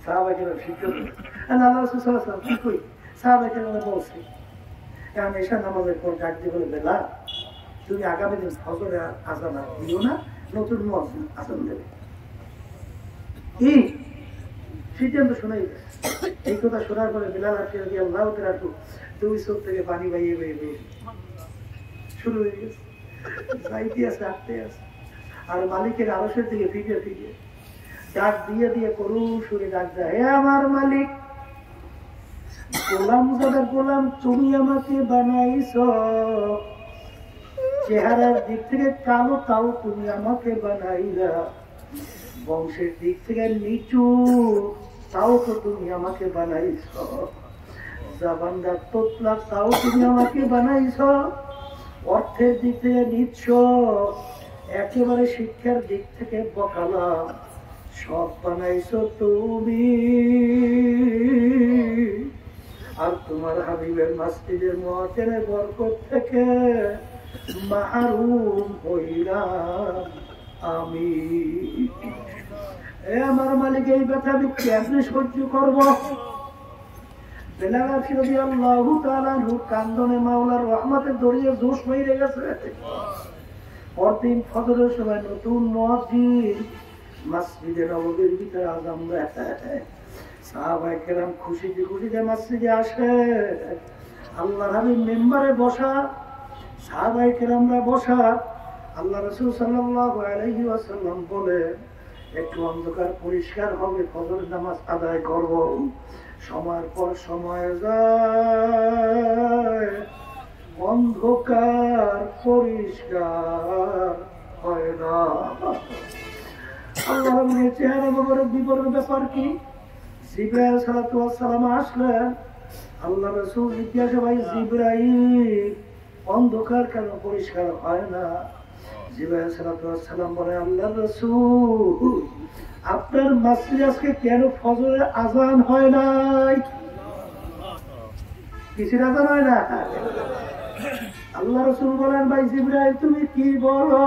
Speaker 1: সাহাবায়ে কেরাম শিক্ষিত, আল্লাহ রাসূল সাল্লাল্লাহু আলাইহি ওয়াসাল্লাম কি কই? সাহাবায়ে কেরাম বলছে কারণ এশার নামাজের পর ডাক দিয়ে বলে বেলাল তুমি আগামী দিন ফজরের আযান দিও না, নতুন মুয়াজ্জিন আযান দেবে। কি সিদ্ধান্ত শোনাই গেছে। এই কথা শোনার পরে বেলাল রাদিয়াল্লাহু তাআলা দুই চোখ থেকে পানি বাইয়ে বাইয়ে শুরু হয়ে গেছে, যাইতে আছে আসতে আছে, আর মালিকের আরশের দিকে ফিরে ফিরে ডাক দিয়ে দিয়ে করুণ সুরে ডাক দেয়, হে আমার মালিক, গোলাম যাদের গোলাম তুমি আমাকে বানাইছো, চেহারার দিক থেকে কালো তাও তুমি আমাকে বানাইলা, বংশের দিক থেকে নিচু তাও তো তুমি আমাকে বানাইছো, জাবানদার তোতলা তাও তুমি আমাকে বানাইছো, অর্থের দিক থেকে নিচ্ছ একেবারে শিক্ষার দিক থেকে বকালা, সব বানাইছো তুমি। আর তোমার হাবিবের মসজিদের মুয়াজ্জিনের বরকত থেকে মাহরুম হইলাম আমি। এ আমার মালিক, এই ব্যথা আমি কেমনে সহ্য করব? বেলাল রাদিয়াল্লাহু তাআলা কান্দনে মাওলার রহমতের দরিয়ে জোশ হয়ে গেছে। পরদিন ফজরের সময় নতুন মুয়াজ্জিন মসজিদে নববীর ভিতরে আযান দেয়। সাহাবায়ে কেরাম খুশিতে খুশিতে মসজিদে আসে। আল্লাহর হাবিব মিম্বারে বসা, সাহাবায়ে কেরামরা বসা। আল্লাহ রাসূল সাল্লাল্লাহু আলাইহি ওয়াসাল্লাম বলে, একটু অন্ধকার পরিষ্কার হবে, ফজরের নামাজ আদায় করব। সময়ের পর সময় যায়, অন্ধকার পরিষ্কার হয় না। আল্লাহ রাসূলের চেহারা মোবারক বিবরণ ব্যাপার কি? জিবরাইল আলাইহিস সালাতু ওয়াস সালাম আসলেন। আল্লাহ রাসূল জিজ্ঞাসা, ভাই জিবরাইল, অন্ধকার কেন পরিষ্কার হয় না? জিবরাইল আলাইহিস সালাতু ওয়াস সালাম বলে, আল্লাহ রাসূল, আপনার মসজিদে আজকে কেন ফজরের আযান হয় নাই? কিসের আযান হয় না? আল্লাহ রাসূল বলেন, ভাই জিবরাইল, তুমি কি বলো?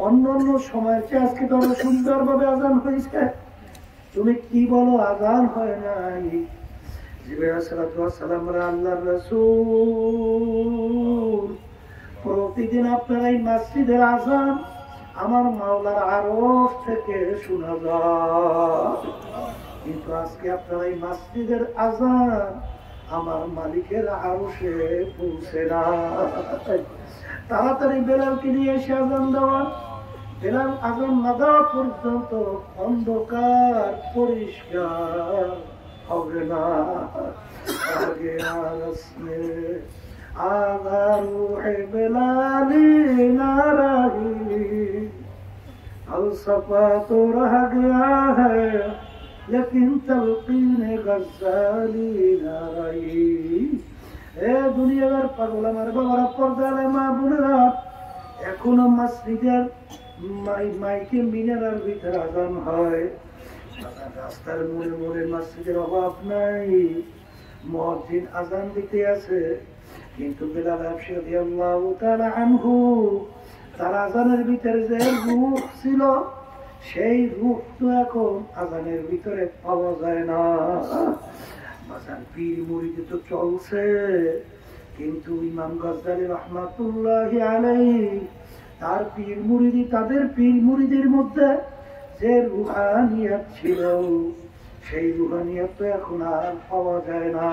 Speaker 1: অন্যান্য সময়ের চেয়ে আজকে তো আরো সুন্দরভাবে আযান হয়েছে, তুমি কি বলো আযান হয় নাই? জিবরাইল আলাইহিস সালাতু ওয়াস সালাম বলে, আল্লাহর রাসূল, প্রতিদিন আপনার এই মসজিদের আযান আমার মাওলার আরশ থেকে শোনা যায়, কিন্তু আজকে আপনার এই মসজিদের আযান আমার মালিকের আরশে পৌঁছে না। তাড়াতাড়ি বেলালকে নিয়ে এসে আযান দেওয়া। বেলাল আযান না দেওয়া পর্যন্ত অন্ধকার পরিষ্কার হবে না। আগে আসলে आगा रूहे बिलाली ना रही, फलसफा तो रह गया है लेकिन तलकीन गज़ाली ना रही। ए दुनियार पागल আমার বাবারা, পর্দালে মা বোনেরা, এখনো মসজিদের মাইকে মিনারের ভিতরে আযান হয়। রাস্তার মোড়ে মোড়ে মসজিদের অভাব নাই, মুয়াজ্জিন আযান দিতে আছে। কিন্তু বেলাল রাদিয়াল্লাহু তাআলা আনহু, তার আযানের ভিতরে যে রূহ ছিল, সেই রূহ তো এখন আযানের ভিতরে পাওয়া যায় না। বাজান পীর মুরিদ তো চলছে, কিন্তু ইমাম গাজ্জালী রাহমাতুল্লাহি আলাইহি তার পীর মুরিদি, তাদের পীর মুরিদের মধ্যে যে রুহানিয়াত ছিল, সেই রুহানিয়াত তো এখন আর পাওয়া যায় না।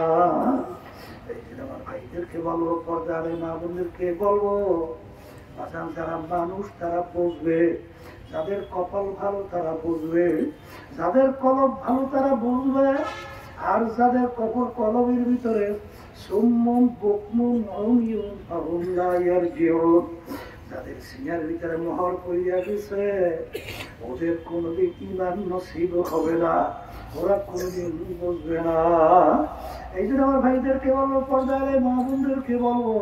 Speaker 1: আমার ভাইদেরকে বলবো, পর্দারে মা বোনদেরকে বলবো, যারা মানুষ তারা বুঝবে, যাদের কপাল ভালো তারা বুঝবে, যাদের কলব ভালো তারা বুঝবে। আর যাদের কলবের ভিতরে সুম্মুন বুকমুন উমিয়ুন ফাহুম লা ইয়ারজিউন, যাদের সিনার ভিতরে মোহর পড়িয়া গেছে, ওদের কোনোদিন ঈমান নসিব হবে না, ওরা কোনোদিন বুঝবে না। এই জন্য আমার ভাইদেরকে বলবো, পর্দারে মা বোনদেরকে বলবো,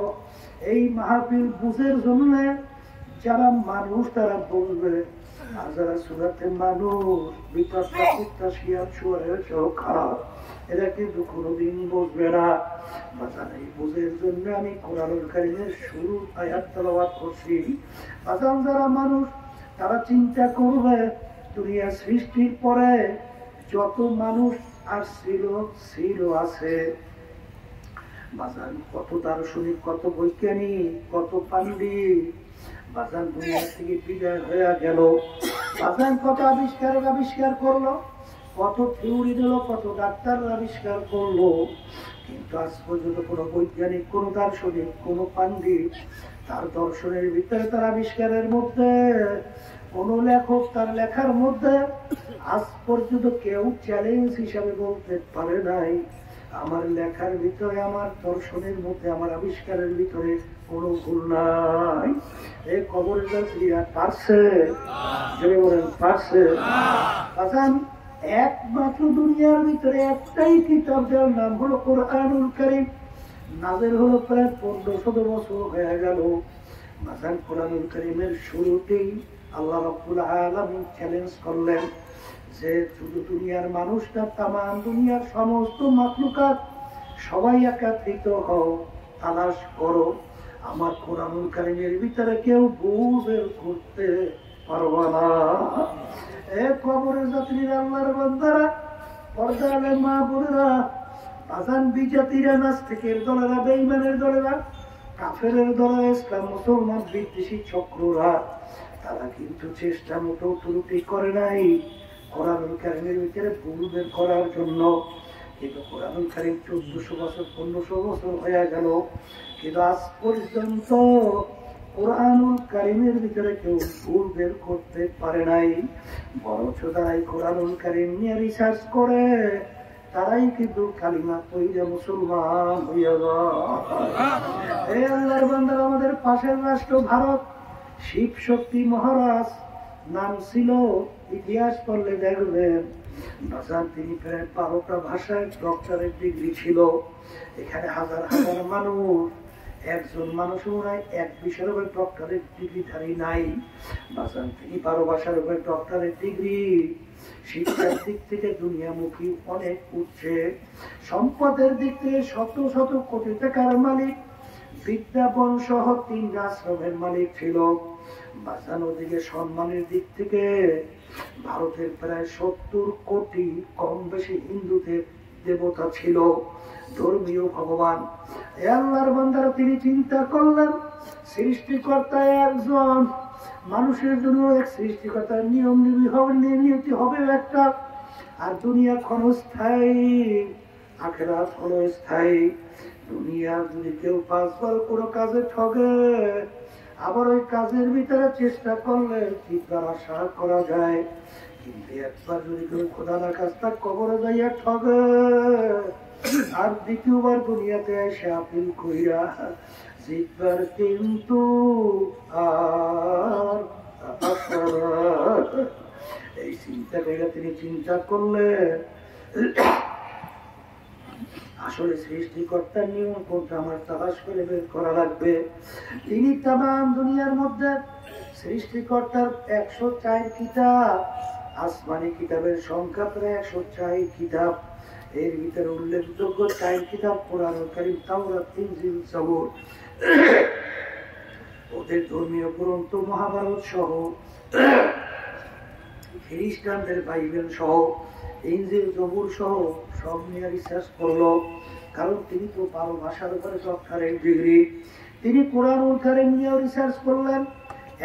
Speaker 1: এই মাহফিল বুঝের জন্য যারা মানুষ তারা বুঝবে, আর যারা সুরাতে মানুষ বিপাশা প্রত্যাশিয়া চুয়ারের চোখা, এরা কিন্তু কোনোদিন বুঝবে না। বাজান এই বুঝের জন্য আমি কোরআনুল কারীমের শুরু আয়াত তেলাওয়াত করছি। বাজান যারা মানুষ তারা চিন্তা করবে, দুনিয়া সৃষ্টির পরে যত মানুষ আসছিল ছিল আছে, বাজান কত দার্শনিক, কত বৈজ্ঞানিক, কত পান্ডিত বাজান দুনিয়া থেকে বিদায় হয়ে গেল। বাজান কত আবিষ্কার করলো, কত থিওরি দিল, কত ডাক্তার আবিষ্কার করলো, কিন্তু আজ পর্যন্ত কোনো বৈজ্ঞানিক, কোনো দার্শনিক, কোনো পান্ডিত তার দর্শনের ভিতরে, তার আবিষ্কারের মধ্যে, কোন লেখক তার লেখার মধ্যে আজ পর্যন্ত কেউ চ্যালেঞ্জ হিসাবে বলতে পারে নাই, আমার লেখার ভিতরে, আমার দর্শনের মধ্যে, আমার আবিষ্কারের ভিতরে কোনো ভুল নাই। এই কবরের যাত্রীরা পারছে, পারছে। একমাত্র দুনিয়ার ভিতরে একটাই কিতাব, যার নাম হলো কোরআনুল কারীম, নাযিল হলো প্রায় 1500 বছর হয়ে গেল। মাসান কোরআনুল কারীমের শুরুতেই আল্লাহ রাব্বুল আলামিন চ্যালেঞ্জ করলেন যে শুধু দুনিয়ার মানুষটা তামাম দুনিয়ার সমস্ত মাখলুকাত সবাই একত্রিত হও, তালাশ করো, আমার কোরআনুল কারীমের ভিতরে কেউ ভুল বের করতে পারবে না। এ কবরের যাত্রীরা, আল্লাহর বান্দারা, পর্দালে মা বোনেরা, আজান বিজাতিরা, নাস্তিকের দলেরা, বেঈমানের দলেরা, কাফেরের দলেরা, ইসলাম মুসলমান বিদ্বেষী চক্ররা, তারা কিন্তু চেষ্টা মতো ত্রুটি করে নাই কোরআনুল কারীমের ভিতরে ভুল বের করার জন্য। কিন্তু কোরআনুল কারীম 1400 বছর 1500 বছর হয়ে গেল, কিন্তু আজ পর্যন্ত কোরআনুল কারীমের ভিতরে কেউ ভুল বের করতে পারে নাই। বরঞ্চ তারাই কোরআনুল কারীম নিয়ে রিসার্চ করে, তারাই কিন্তু কালিমা পড়ে মুসলমান হইয়া যায়। এই আল্লাহর বান্দারা, আমাদের পাশের রাষ্ট্র ভারত, শিব শক্তি মহারাজ নাম ছিল, ইতিহাস পড়লে দেখবেন তিনি প্রায় 12টা ভাষায় ডক্টরেট ডিগ্রি ছিল। এখানে হাজার হাজার মানুষ, একজন মানুষ মনে হয় এক বিষয়ের উপরে ডক্টরেট ডিগ্রিধারী নাই। তিনি 12 ভাষার উপরে ডক্টরেট ডিগ্রি। শিক্ষার দিক থেকে দুনিয়ামুখী অনেক উঠছে, সম্পদের দিক থেকে শত শত কোটি টাকার মালিক, বিদ্যাপন সহ 3 আশ্রমের মালিক ছিল। বাঁচানোর দিকে সম্মানের দিক থেকে ভারতের প্রায় 70 কোটি কম বেশি হিন্দুদের দেবতা ছিল, ধর্মীয় ভগবান। আল্লাহর বান্দারা, তিনি চিন্তা করলেন সৃষ্টিকর্তা একজন, মানুষের জন্য এক সৃষ্টিকর্তার নিয়তি হবে একটা, আর দুনিয়া ক্ষণস্থায়ী, আখিরাত ক্ষণস্থায়ী। দুনিয়া যদি কেউ 5 বার কোনো কাজে ঠগে, আবার ওই কাজের ভিতরে চেষ্টা করলে ঠিকবার আশা করা যায়। কিন্তু একবার যদি কেউ খোদা না কাজটা কবরে যাইয়া ঠগে, আর দ্বিতীয়বার দুনিয়াতে এসে আপিল কইরা জিতবার কিন্তু আর এই চিন্তা করে তিনি চিন্তা করলেন আসলে সৃষ্টিকর্তার নিয়ম কোনটা আমার তালাশ করে বের করা লাগবে। তিনি তামাম দুনিয়ার মধ্যে সৃষ্টিকর্তার 104 কিতাব, আসমানি কিতাবের সংখ্যা প্রায় 104 কিতাব। এর ভিতরে উল্লেখযোগ্য 4 কিতাব কোরআনুল কারীম, তাওরাত, ইনজিল, জাবুর, ওদের ধর্মীয় গ্রন্থ মহাভারত সহ, খ্রিস্টানদের বাইবেল সহ, ইনজিল, জাবুর সহ সব নিয়ে রিসার্চ করলো। কারণ তিনি তো 12 ভাষার উপরে ডক্টরেট ডিগ্রি। তিনি কোরআনুল কারীম নিয়ে রিসার্চ করলেন।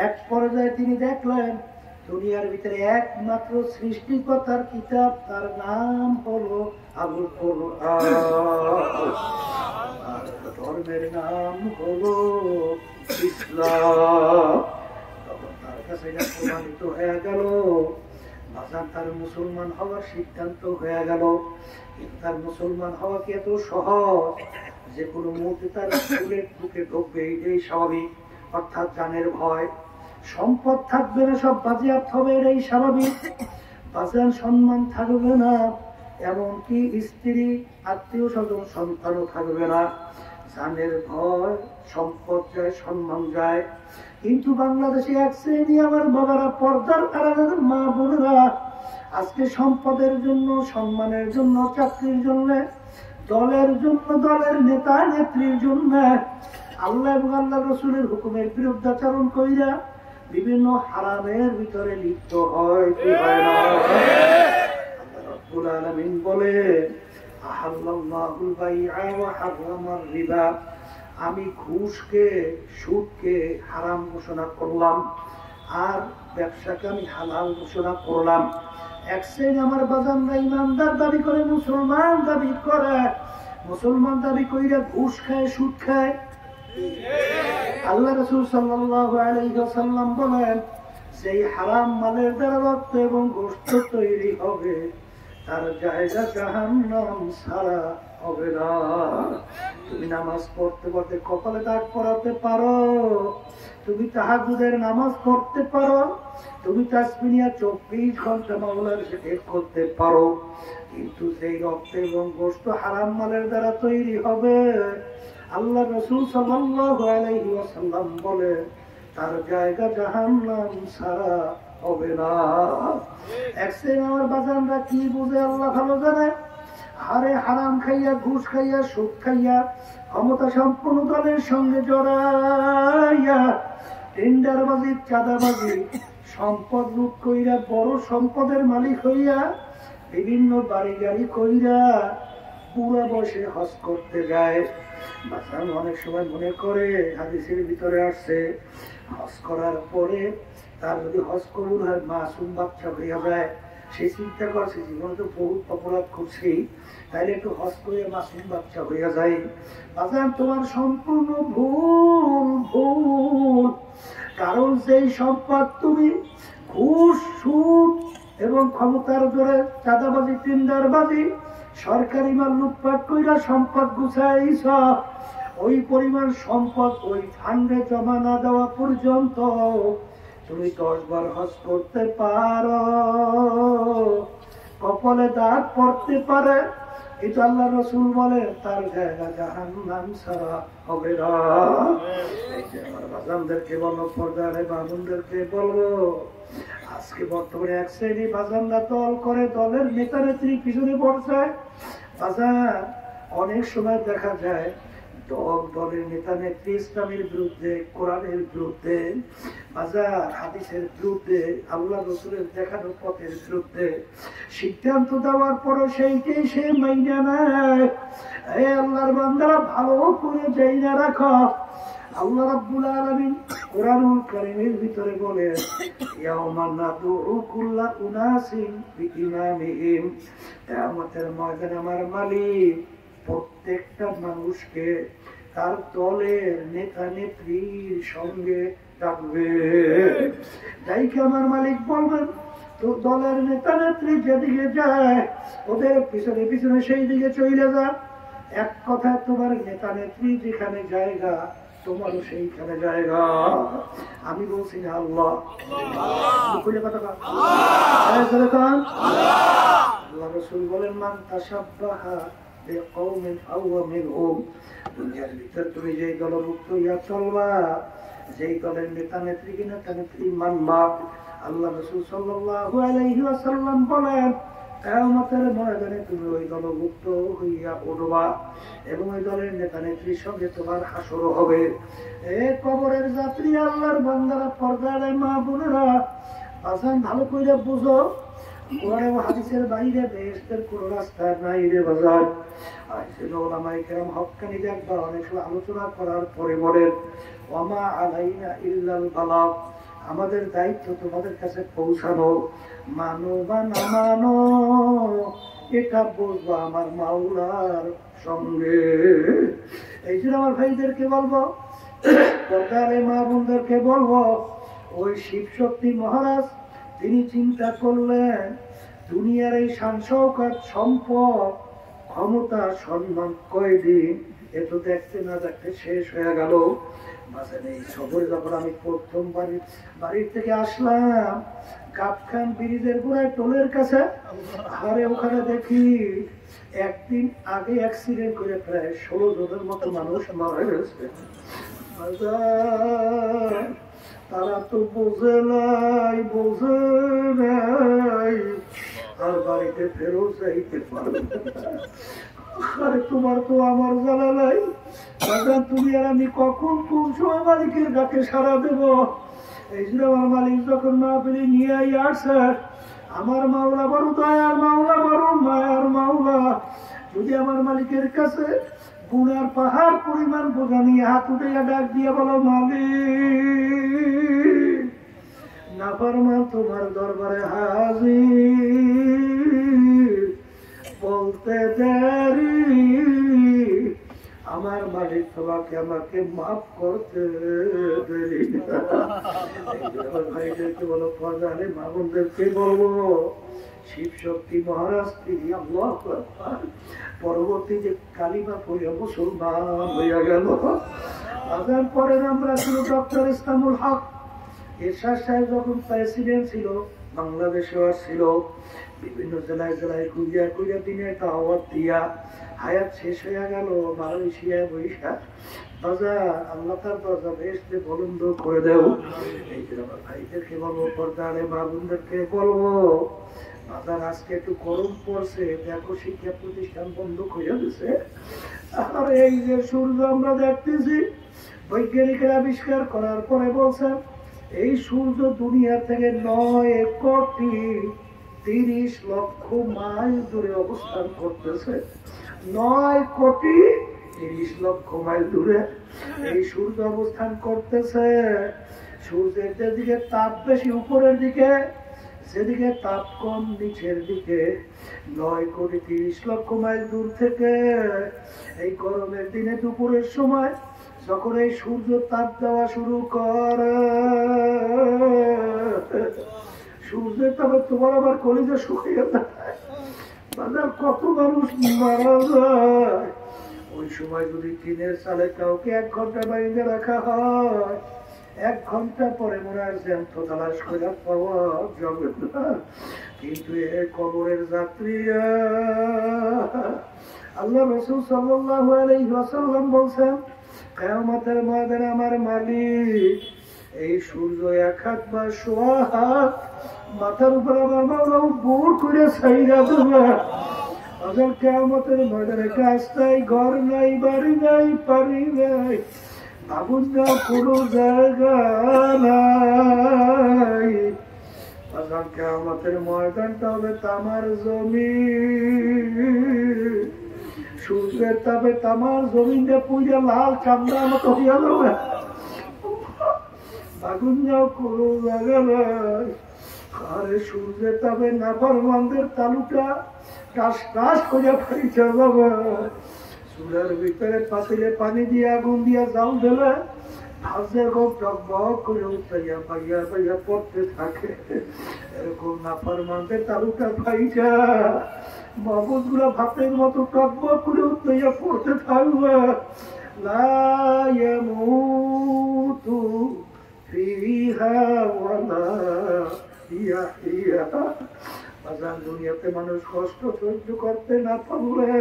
Speaker 1: এক পর্যায়ে তিনি দেখলেন দুনিয়ার ভিতরে একমাত্র সৃষ্টিকর্তার কিতাব, তার নাম হলো আল কোরআন, ধর্মের নাম হলো ইসলাম। তখন তার কাছে এটা প্রমাণিত হয়ে গেল, তার মুসলমান হওয়ার সিদ্ধান্ত হয়ে গেল। কিন্তু তার মুসলমান হওয়া কি এত সহজ? যে কোনো মুহূর্তে তার ফুলের বুকে ঢুকবে, এটাই স্বাভাবিক। অর্থাৎ জানের ভয়, সম্পদ থাকবে না, সব বাজেয়াপ্ত হবে, এটাই স্বাভাবিক। বাজার সম্মান থাকবে না, এমনকি স্ত্রী, আত্মীয় স্বজন, সন্তানও থাকবে না। জানের ভয়, সম্পদ যায়, সম্মান যায়। কিন্তু বাংলাদেশে এক শ্রেণী আমার বাবারা, পর্দার আড়ালের মা বোনেরা, আজকে সম্পদের জন্য, সম্মানের জন্য, চাকরির জন্য, দলের জন্য, দলের নেতা নেত্রীর জন্য আল্লাহ এবং আল্লাহ রসুলের হুকুমের বিরুদ্ধাচরণ কইরা বিভিন্ন হারামের ভিতরে লিপ্ত হয়, কি হয় না? আল্লাহ রাব্বুল আলামিন বলে, আহাল্লাল্লাহুল বাইআ ওয়া হারামার রিবা, আমি ঘুষকে, সুদকে হারাম ঘোষণা করলাম, আর ব্যবসাকে আমি হালাল ঘোষণা করলাম। এক শ্রেণী আমার বাজানরা ইমানদার দাবি করে, মুসলমান দাবি করে, মুসলমান দাবি কইরা ঘুষ খায়, সুদ খায়। আল্লাহ রাসূল সাল্লাল্লাহু আলাইহি ওয়াসাল্লাম বলেন, সেই হারাম মালের দ্বারা রক্ত এবং গোশত তৈরি হবে, তার জায়গা জাহান্নাম ছাড়া হবে না। তুমি নামাজ পড়তে পড়তে কপালে দাগ পরাতে পারো, তুমি তাহাজ্জুদের নামাজ পড়তে পারো, তুমি তাসবিহ নিয়ে 24 ঘন্টা মাওলার জিকির করতে পারো, কিন্তু সেই রক্ত এবং গোশত হারাম মালের দ্বারা তৈরি হবে। আল্লাহ রাসূল সাল্লাল্লাহু আলাইহি ওয়াসাল্লাম বলে, তার জায়গা জাহান্নাম ছাড়া হবে না। এক শ্রেণী আমার বাজানরা কি বুঝে আল্লাহ ভালো জানে, হারে হারাম খাইয়া, ঘুষ খাইয়া, সুদ খাইয়া, ক্ষমতা সম্পন্ন দলের সঙ্গে জড়াইয়া, টেন্ডারবাজি, চাঁদাবাজি, সম্পদ লুট কইরা, বড় সম্পদের মালিক হইয়া, বিভিন্ন বাড়ি গাড়ি কইরা পুরা বসে হজ করতে যায়। বাজান অনেক সময় মনে করে, হাদিসের ভিতরে আসছে, হজ করার পরে তার যদি হজ কবুল হয়, মাসুম বাচ্চা হইয়া যায়, সে চিন্তা করছে জীবনে তো বহুত অপরাধ করছি, তাইলে একটু হজ করে মাসুম বাচ্চা হইয়া যায়। বাজান তোমার সম্পূর্ণ ভুল ভুল। কারণ সেই সম্পদ তুমি ঘুষ, সুদ এবং ক্ষমতার জোরে চাঁদাবাজি, টেন্ডারবাজি, সরকারি মাল লুটপাট কইরা সম্পদ গুছাইছ, ওই পরিমাণ সম্পদ ওই ফান্ডে জমা না দেওয়া পর্যন্ত তুমি 10 বার হজ করতে পারো, কপালে দাগ পড়তে পারে। এটা আল্লাহ রাসূল বলে তার জায়গা জাহান্নাম ছাড়া হবে না। আমার বাজানদেরকে বলো, পর্দারে বাবুনদেরকে বলবো, আজকে বর্তমানে এক শ্রেণী বাজানরা দল করে, দলের নেতা নেত্রী পিছনে পড়ছে। বাজার অনেক সময় দেখা যায় দলের নেতা নেত্রী ইসলামের বিরুদ্ধে, কোরআনের বিরুদ্ধে, বাজার হাদিসের বিরুদ্ধে, আল্লাহ রাসূলের দেখানো পথের বিরুদ্ধে সিদ্ধান্ত দেওয়ার পরও সেইটাই সে মাইনা নেয়। এই আল্লাহর বান্দারা ভালো করে জাইনা রাখো, আল্লাহ রাব্বুল আলামিন কোরআনুল কারীমের ভিতরে বলেন, ইয়াউমা নাদউ কুল্লা উনাসিন বিইমামিহিম, কিয়ামতের ময়দানে আমার মালিক প্রত্যেকটা মানুষকে তার দলের নেতা নেত্রীর সঙ্গে ডাকবে। যাইকে আমার মালিক বলবেন, তো দলের নেতা নেত্রী যেদিকে যায় ওদের পিছনে পিছনে সেই দিকে চলে যা। এক কথা, তোমার নেতা নেত্রী যেখানে জায়গা তোমারও সেইখানে জায়গা। আমি বলছি না আল্লাহ, আল্লাহ রাসূল বলেন, মান তাশাব্বাহা বিকওমিন ফাহুয়া মিনহুম। দুনিয়ার ভিতর তুমি যেই দলভুক্ত হইয়া চলবা, যেই দলের নেতা নেত্রী নেতা নেত্রী মানবা, আল্লাহ রাসূল সাল্লাল্লাহু আলাইহি ওয়াসাল্লাম বলেন, কিয়ামতের ময়দানে তুমি ওই দলভুক্ত হইয়া উঠবা এবং ওই দলের নেতা নেত্রীর সঙ্গে তোমার হাসর হবে। এ কবরের যাত্রী, আল্লাহর বান্দারা, পর্দার মা বোনেরা, বাজান ভালো করে বুঝো, কোরআন ও হাদিসের বাইরে বেহেশতের কোনো রাস্তা নাই রে বাজার। আইসেন ওলামায়ে কেরাম হক্কানি দেখবা অনেক সময় আলোচনা করার পরে বলেন, ওয়ামা আলাইনা ইল্লাল বালাগ, আমাদের দায়িত্ব তোমাদের কাছে পৌঁছানো, মানো বা না মানো এটা বুঝবা আমার মাওলার সঙ্গে। এই জন্য আমার ভাইদেরকে বলবো, পর্দারে মা বোনদেরকে বলবো, ওই শিব শক্তি মহারাজ তিনি চিন্তা করলেন দুনিয়ার এই শান শওকত, সম্পদ, ক্ষমতা, সম্মান কয়দিন এত দেখতে না দেখতে শেষ হয়ে গেল। এই সফরে যখন আমি প্রথম বাড়ির থেকে আসলাম, কাপখান ব্রিজের গোড়ায় টোলের কাছে, আরে ওখানে দেখি একদিন আগে অ্যাক্সিডেন্ট করে প্রায় 16 জনের মতো মানুষ মারা গেছে। তারা তো বোঝে নাই আর বাড়িতে ফেরত যাইতে পারবে। আরে তোমার তো আমার জানা নাই, তুমি আর আমি কখন কোন সময় মালিকের ডাকে সাড়া দেব। এই জন্য আমার মালিক যখন মাহফিলে নিয়ে আসছে, আমার মাওলা বড় দয়ার মাওলা, বড় মায়ার মাওলা। যদি আমার মালিকের কাছে গুনার পাহাড় পরিমাণ বোঝা নিয়ে হাত উঠে ডাক দিয়ে বলো, মালিক নাফরমান তোমার দরবারে হাজির, বলতে দেরি, আমার মালিক তোমাকে আমাকে মাফ করতে দেরি। ভাইদেরকে বলো, পর্দারে মা বোনদেরকে বলবো, শিব শক্তি মহারাজ তিনি আল্লাহু আকবার পরবর্তী যে কালিমা পড়ে মুসলমান হইয়া গেল। আজান পরে আমরা ছিল ডক্টর ইসলামুল হক এরশাদ সাহেব যখন প্রেসিডেন্ট ছিল, বাংলাদেশে আসছিল, বিভিন্ন জেলায় জেলায় ঘুরিয়া ঘুরিয়া দিনে দাওয়াত দিয়া হায়াত শেষ হয়ে গেল মালয়েশিয়ায় বৈশা। বাজার আল্লাহ তার দরজা বেহেশতে বলন্দ করে দেও। এই যে আমার ভাইদেরকে বলবো, পর্দারে মা বোনদেরকে বলবো, বাজার আজকে একটু গরম পড়ছে, দেখো শিক্ষা প্রতিষ্ঠান বন্ধ করে দিছে। আর এই যে সূর্য আমরা দেখতেছি, বৈজ্ঞানিকেরা আবিষ্কার করার পরে বলছেন এই সূর্য দুনিয়া থেকে 9,30,00,000 মাইল দূরে অবস্থান করতেছে। 9,30,00,000 মাইল দূরে এই সূর্য অবস্থান করতেছে। সূর্যের যেদিকে তাপ বেশি উপরের দিকে, যেদিকে তাপ কম নিচের দিকে। 9,30,00,000 মাইল দূর থেকে এই গরমের দিনে দুপুরের সময় যখন এই সূর্য তাপ দেওয়া শুরু করে, সূর্যের তাপে তোমার আবার কলিজা শুকিয়ে যায়, কত মানুষ মারা যায়। ওই সময় যদি টিনের চালে কাউকে 1 ঘন্টা বাইরে রাখা হয়, 1 ঘন্টা পরে মনে হয় জ্যান্ত তালাশ করে পাওয়া যাবে না। কিন্তু এ কবরের যাত্রী, আল্লাহ রাসূল সাল্লাল্লাহু আলাইহি ওয়াসাল্লাম বলছেন, কিয়ামতের ময়দানে আমার মালিক এই সূর্য 1 হাত বা 1.5 হাত মাথার উপর আমার মাওলা উপর করে ছাইরা দেবে। আজল কিয়ামতের ময়দানে কাজ নাই, ঘর নাই, বাড়ি নাই, পানি নাই, আগুন না কোনো জায়গা নাই। আজল কিয়ামতের ময়দানটা হবে তামার জমিন। সূর্যের তাপে তামার জমিনটা পুজো লাল চামড়ার মতো হইয়া যাবে। আগুন যাও কোনো জায়গা নাই। আরে সূর্যের তাপে নাফরমানদের তালুটা টাস টাস করে ফাইটা যাবে। চুলার ভিতরে পাতিলে পানি দিয়ে আগুন দিয়ে জাল দিলে ভাজের খুব টকবক করে উঠাইয়া পাইয়া পাইয়া পড়তে থাকে। এরকম নাফরমানদের তালুটা ফাইটা মগজ গুলা ভাতের মতো টকবক করে উঠাইয়া পড়তে থাকবে। লা ইয়ামুতু ফিহা ওয়ালা ইয়াহইয়া। বাজার দুনিয়াতে মানুষ কষ্ট সহ্য করতে না পারলে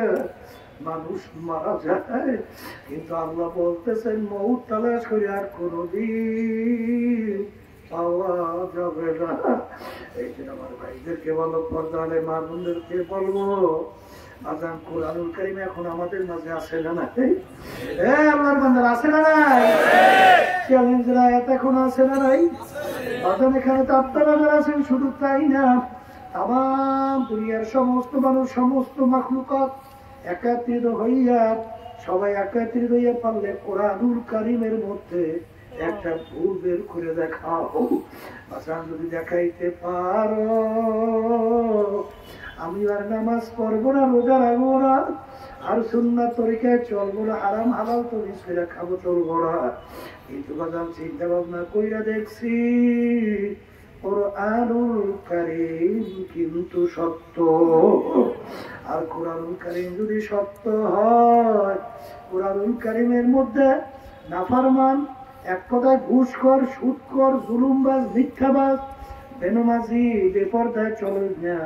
Speaker 1: মানুষ মারা যায়, কিন্তু আল্লাহ বলতেছেন মউত তালাশ করে আর কোনদিন পাওয়া যাবে না। এই জন্য আমার ভাইদেরকে বলো, পর্দারে মা বোনদেরকে বলবো, আজান কোরআনুল কারীম এখন আমাদের মাঝে আছে না নাই? আল্লাহর বান্দারা আছে না নাই? চ্যালেঞ্জের আয়াত এখন আছে না নাই? আজান এখানে তো আপনারা যারা আছেন, শুধু তাই না, তাম দুনিয়ার সমস্ত মানুষ, সমস্ত মাখলুকাত একত্রিত হইয়া, সবাই একত্রিত হইয়া পারলে কোরআনুল কারীমের মধ্যে একটা ভুল বের করে দেখাও। আজান যদি দেখাইতে পারো, আমি আর নামাজ পড়বো না, রোজা রাখবো না, আর সুন্নাত তরিকায় চলবো না, হারাম হালাল তরিকা ছেড়ে খাবো চলবো না। কিন্তু বাজান চিন্তা ভাবনা কইরা দেখছি কোরআনুল কারীম কিন্তু সত্য। আর কোরআনুল কারীম যদি সত্য হয়, কোরআনুল কারীমের মধ্যে নাফরমান, এক কথায় ঘুষখোর, সুদখোর, জুলুমবাজ, মিথ্যাবাজ, বেনমাজি, বেপরদায় চলে না,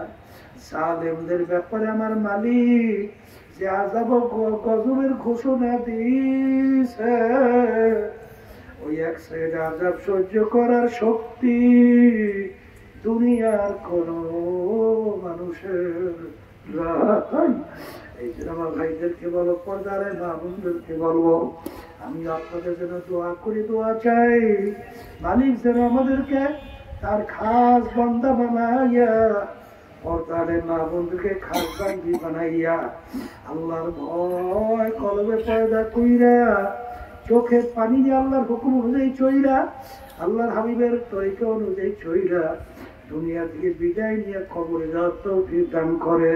Speaker 1: জালেমদের ব্যাপারে আমার মালিক যে আযাব গজবের ঘোষণা দিয়েছে, ওই 1 সেকেন্ড আযাব সহ্য করার শক্তি দুনিয়ার কোন মানুষের নাই। এই জন্য আমার ভাইদেরকে বলো, পর্দারে মা বোনদেরকে বলবো, আমি আপনাদের জন্য দোয়া করি, দোয়া চাই মালিক যেন আমাদেরকে তার খাস বান্দা বানাইয়া, পর্দারে মা বোনদেরকে খাস বান্দি বানাইয়া, আল্লাহর ভয় কলবে পয়দা কইরা, চোখের পানি দিয়ে আল্লাহর হুকুম অনুযায়ী চইরা, আল্লাহর হাবিবের তরিকা অনুযায়ী চইরা দুনিয়া থেকে বিদায় নিয়ে কবরে যাওয়ার তৌফিক দান করে।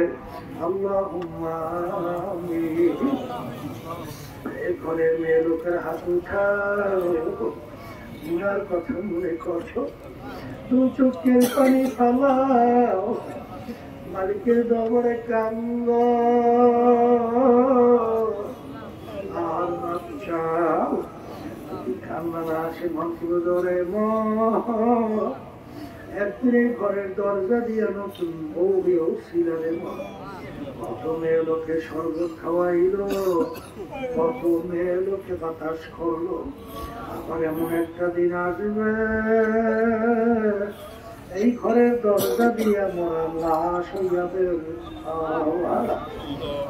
Speaker 1: আল্লাহুম্মা আমিন। ঘরের মেয়ে লোকের হাত উঠাও, গুনার কথা মনে করছো, 2 চোখের পানি ফালাও, মালিকের দরবারে কান্দ আর মাপ চাও। কান্না না আসে মন্ত্র ধরে একদিন এই ঘরের দরজা দিয়ে নতুন বউ ছিলেন। কত মেয়ে লোকে শরবত খাওয়াইল, কত মেয়ে লোকে বাতাস করলো। আবার এমন একটা দিন আসবে এই ঘরের দরজা দিয়া মরা লাশ হইয়া বের।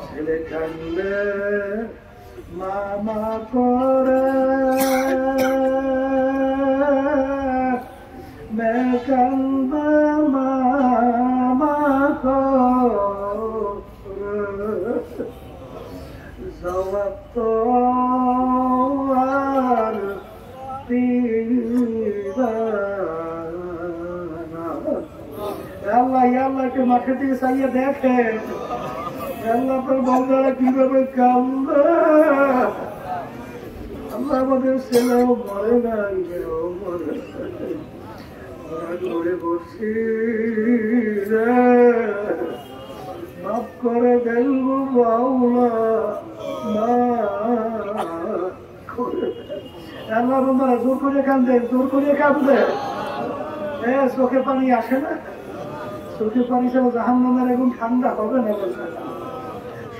Speaker 1: ছেলে কান্দে মামা করে, মেয়ে কান্দে মামা করে। জবাব তো আর দিবা না। আল্লাহ আল্লাহ একটু মাঠের দিকে চাইয়ে দেখে আল্লাহ তোর বন্ধুরা কিভাবে কান্দে। আল্লাহ আমাদের ছেলেও মরে নাই, মেয়েও মরে নাই, ঘরে বসছি মাফ করে দেব বাউলা মা করে। আল্লাহ বন্ধুরা জোর করে কান্দে, জোর করে কান্দে। চোখে পানি আসে না, চোখে পানি ছাড়া জাহান্নামের এখন ঠান্ডা হবে না।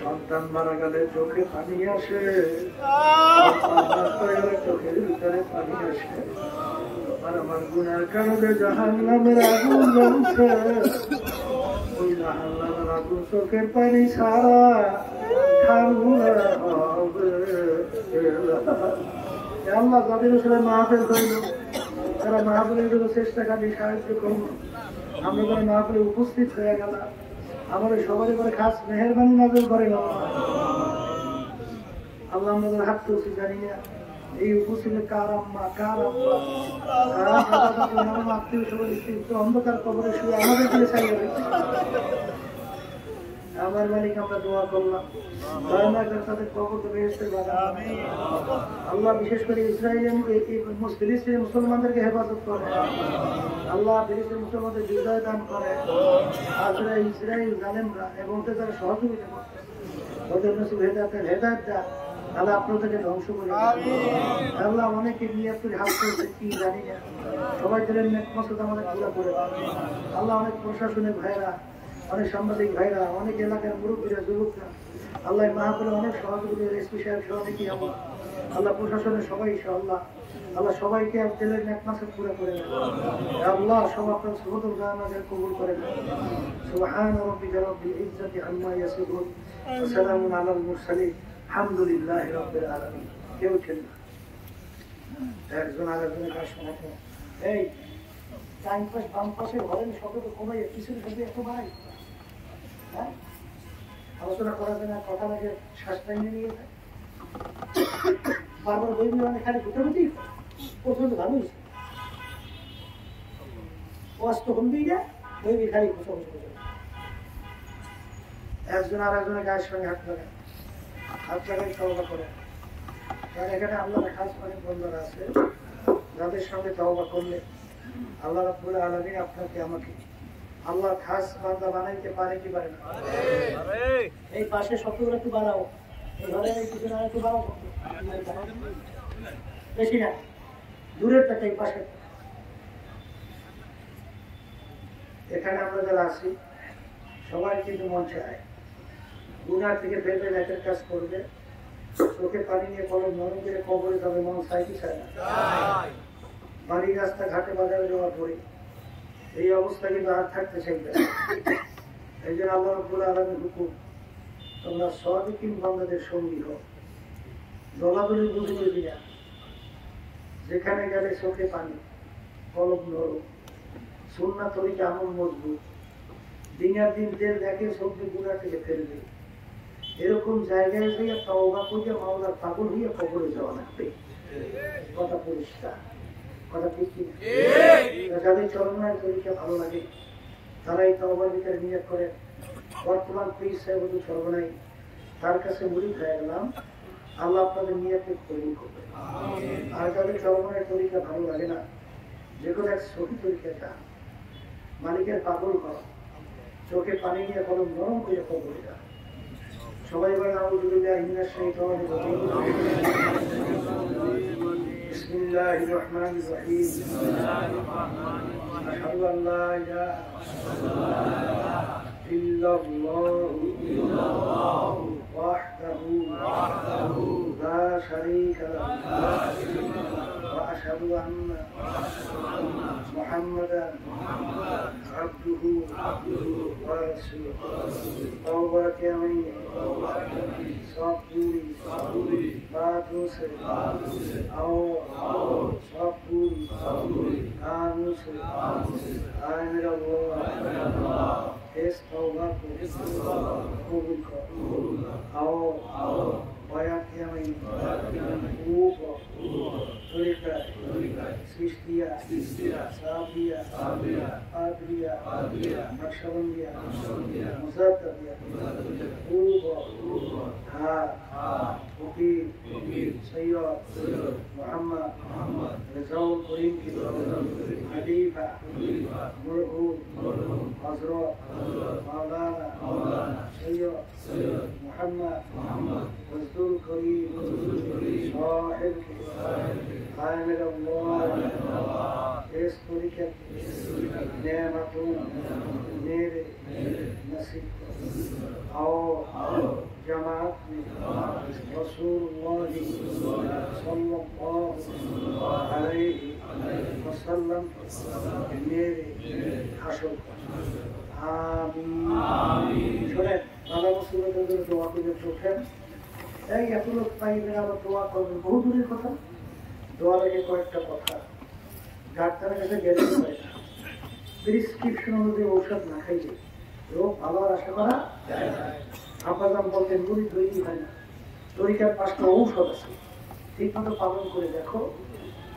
Speaker 1: সন্তান মারা গেলে চোখে পানি আসে, চোখের ভিতরে পানি আসে। আর আমার গুনার কারণে জাহান্নামের আগুন জ্বলছে, ওই জাহান্নামের আগুন চোখের পানি ছাড়া ঠান্ডা হবে। আল্লাহ যাদের আসলে মাহফিল করল, তারা মাহফিলের জন্য চেষ্টাকারী সাহায্য করল। আমরা যারা মাহফিলে উপস্থিত হয়ে গেলাম, আমাদের সবারই করে খাস মেহরবানি নাজল করে না। আল্লাহ আমাদের হাত তুলছি জানি না এই উপস্থিতে কার আম্মা, কার আব্বা, কার আত্মীয় সবাই অন্ধকার কবরে শুয়ে আমাদের দিকে চাইয়ে রয়েছে। আমার মালিক আমরা দোয়া করলাম, তাদের কবরকে বেহেশতের বাগান। আল্লাহ বিশেষ করে ফিলিস্তিনের মুসলমানদেরকে হেফাজত করে। আল্লাহ ফিলিস্তিনের মুসলমানদের বিজয় দান করে। ইসরায়েল জালেমরা এবং তারা সহযোগিতা করতে ওদের নসিব হেদায়েত দেয়। আল্লাহ আপনাদেরকে ধ্বংস করে। আল্লাহ অনেকে নিয়ে করে হাত করছে কি জানি না, সবাই দিলেন মকসদ আমাদের পুরো করে। আল্লাহ অনেক প্রশাসনের ভাইরা, অনেক সাংবাদিক ভাইরা, অনেক এলাকার মুরব্বীরা, যুবকরা, আল্লাহ মাহফিলে অনেক সহযোগিতা, এসপি সাহেব সহ অনেকেই আমার আল্লাহ প্রশাসনের সবাই আল্লাহ আল্লাহ সবাইকে জেলের নেকমাসে পুরো করে দেন। আল্লাহ সব আপনার সুবহান জানাজার কবুল করে দেন। সুবহান রাব্বিকা রাব্বিল ইজ্জাতি আম্মা ইয়াসিফুন ওয়া সালামুন আলাল মুরসালিন আলহামদুলিল্লাহি রাব্বিল আলামিন। কেউ ছিল না, একজন আরেকজনের কাছে শোনাতো এই ডান পাশ বাম পাশে ঘরের শব্দ কমে কিছু শব্দ এত বাড়াই। হ্যাঁ, আলোচনা করা যায় না, কথা লাগে শ্বাস টাইমে নিয়ে যায়। বারবার বই মানে খালি ভুটাভুটি প্রচন্ড ভালো হয়েছে। অস্ত কম দিয়ে যায়, বই খালি একজন আর একজনের গায়ের সঙ্গে হাত লাগায়, হাত লাগাই তওবা করে। কারণ এখানে আল্লাহ খাস অনেক বন্ধুরা আছে যাদের সঙ্গে তওবা করলে আল্লাহ রাব্বুল আলামিন আপনাকে আমাকে আল্লাহ খাস বান্দা বানাইতে পারে কি পারে না? এই পাশে শব্দগুলো একটু বাড়াও, এইভাবে পিছনে একটু বাড়াও, বেশি না, দূরের টাকা এই পাশে। এখানে আমরা যারা আছি সবাই কিন্তু মন চায় গুনার থেকে ফেলবে, ন্যাকের কাজ করবে, চোখে পানি নিয়ে কলম নরম করে কবরে যাবে, মন চাই কি চায় না? বাড়ি রাস্তা ঘাটে বাজারে যাওয়ার পরে এই অবস্থা কিন্তু আর থাকতে চাইবে। এই জন্য আল্লাহ রাব্বুল আলামিনের হুকুম, তোমরা সাদিকিন বান্দাদের সঙ্গী হও, দলাদলি বুঝে দিবি না। যেখানে গেলে চোখে পানি, কলম নরম, সুন্নাত তরিকা আমল মজবুত, দিনের দিন তেল দেখে সবজি গুণা থেকে ফেলবে, এরকম জায়গায় গিয়ে তওবা করে মাওলার পাগল হয়ে কবরে যাওয়া লাগবে। কথা পরিষ্কার, কথা ঠিক কিনা? যাদের চরমায় তরিকা ভালো লাগে তারা এই তওবার ভিতরে নিয়ত করে বর্তমান পীর সাহেব চরমাই তার কাছে মুরিদ হয়ে গেলাম, আল্লাহ আপনাদের নিয়তকে কবুল করবে। আর যাদের চরমায় তরিকা ভালো লাগে না, যে কোনো এক সহি তরিকা যা মালিকের পাগল করো, চোখে পানি নিয়ে কলম নরম করে কবরে যা। সবাই বলেন আউযু বিল্লাহি মিনাশ শাইতানির রাজীম। بسم الله الرحمن الرحيم أشهد أن لا إله إلا الله وحده لا شريك له وأشهد أن محمدا عبده ورسوله توبة يمين صبوري باتوسي أو صبوري آنوسي آمر الله استوباكو قبولك أو وياك يمين قوبا طريقة سيشتيا سابيا أدريا نقشبنديا مزدديا قوبا ها وكيل سيد محمد رزاول كريم خليفة مرحوم حضرات مولانا سيد محمد رسول كريم صاحب عامل الله يسطرك نعمة मेरे नसीब आओ जमात में रसूलुल्लाह सल्लल्लाहु अलैहि वसल्लम मेरे हासिल आमीन শুনেন বাবা মুসলিমদের জন্য দোয়া করে চোখেন এই এত লোক পাইবেন আবার দোয়া করবেন বহু দূরের কথা দোয়া লাগে কয়েকটা কথা ডাক্তারের কাছে গেলে হয় না প্রেসক্রিপশন অনুযায়ী ঔষধ না খাইলে রোগ ভালো আশা করা যায় না আপাদাম বলতেন মুড়ি তৈরি হয় না তরিকার 5টা ঔষধ আছে ঠিক মতো পালন করে দেখো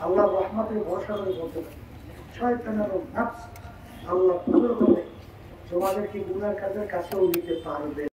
Speaker 1: আল্লাহ রহমতের ভরসা করে বলতে পারে শয়তানের নাফস আল্লাহ পুজো করে তোমাদেরকে গুনার কাজের কাছেও নিতে পারবে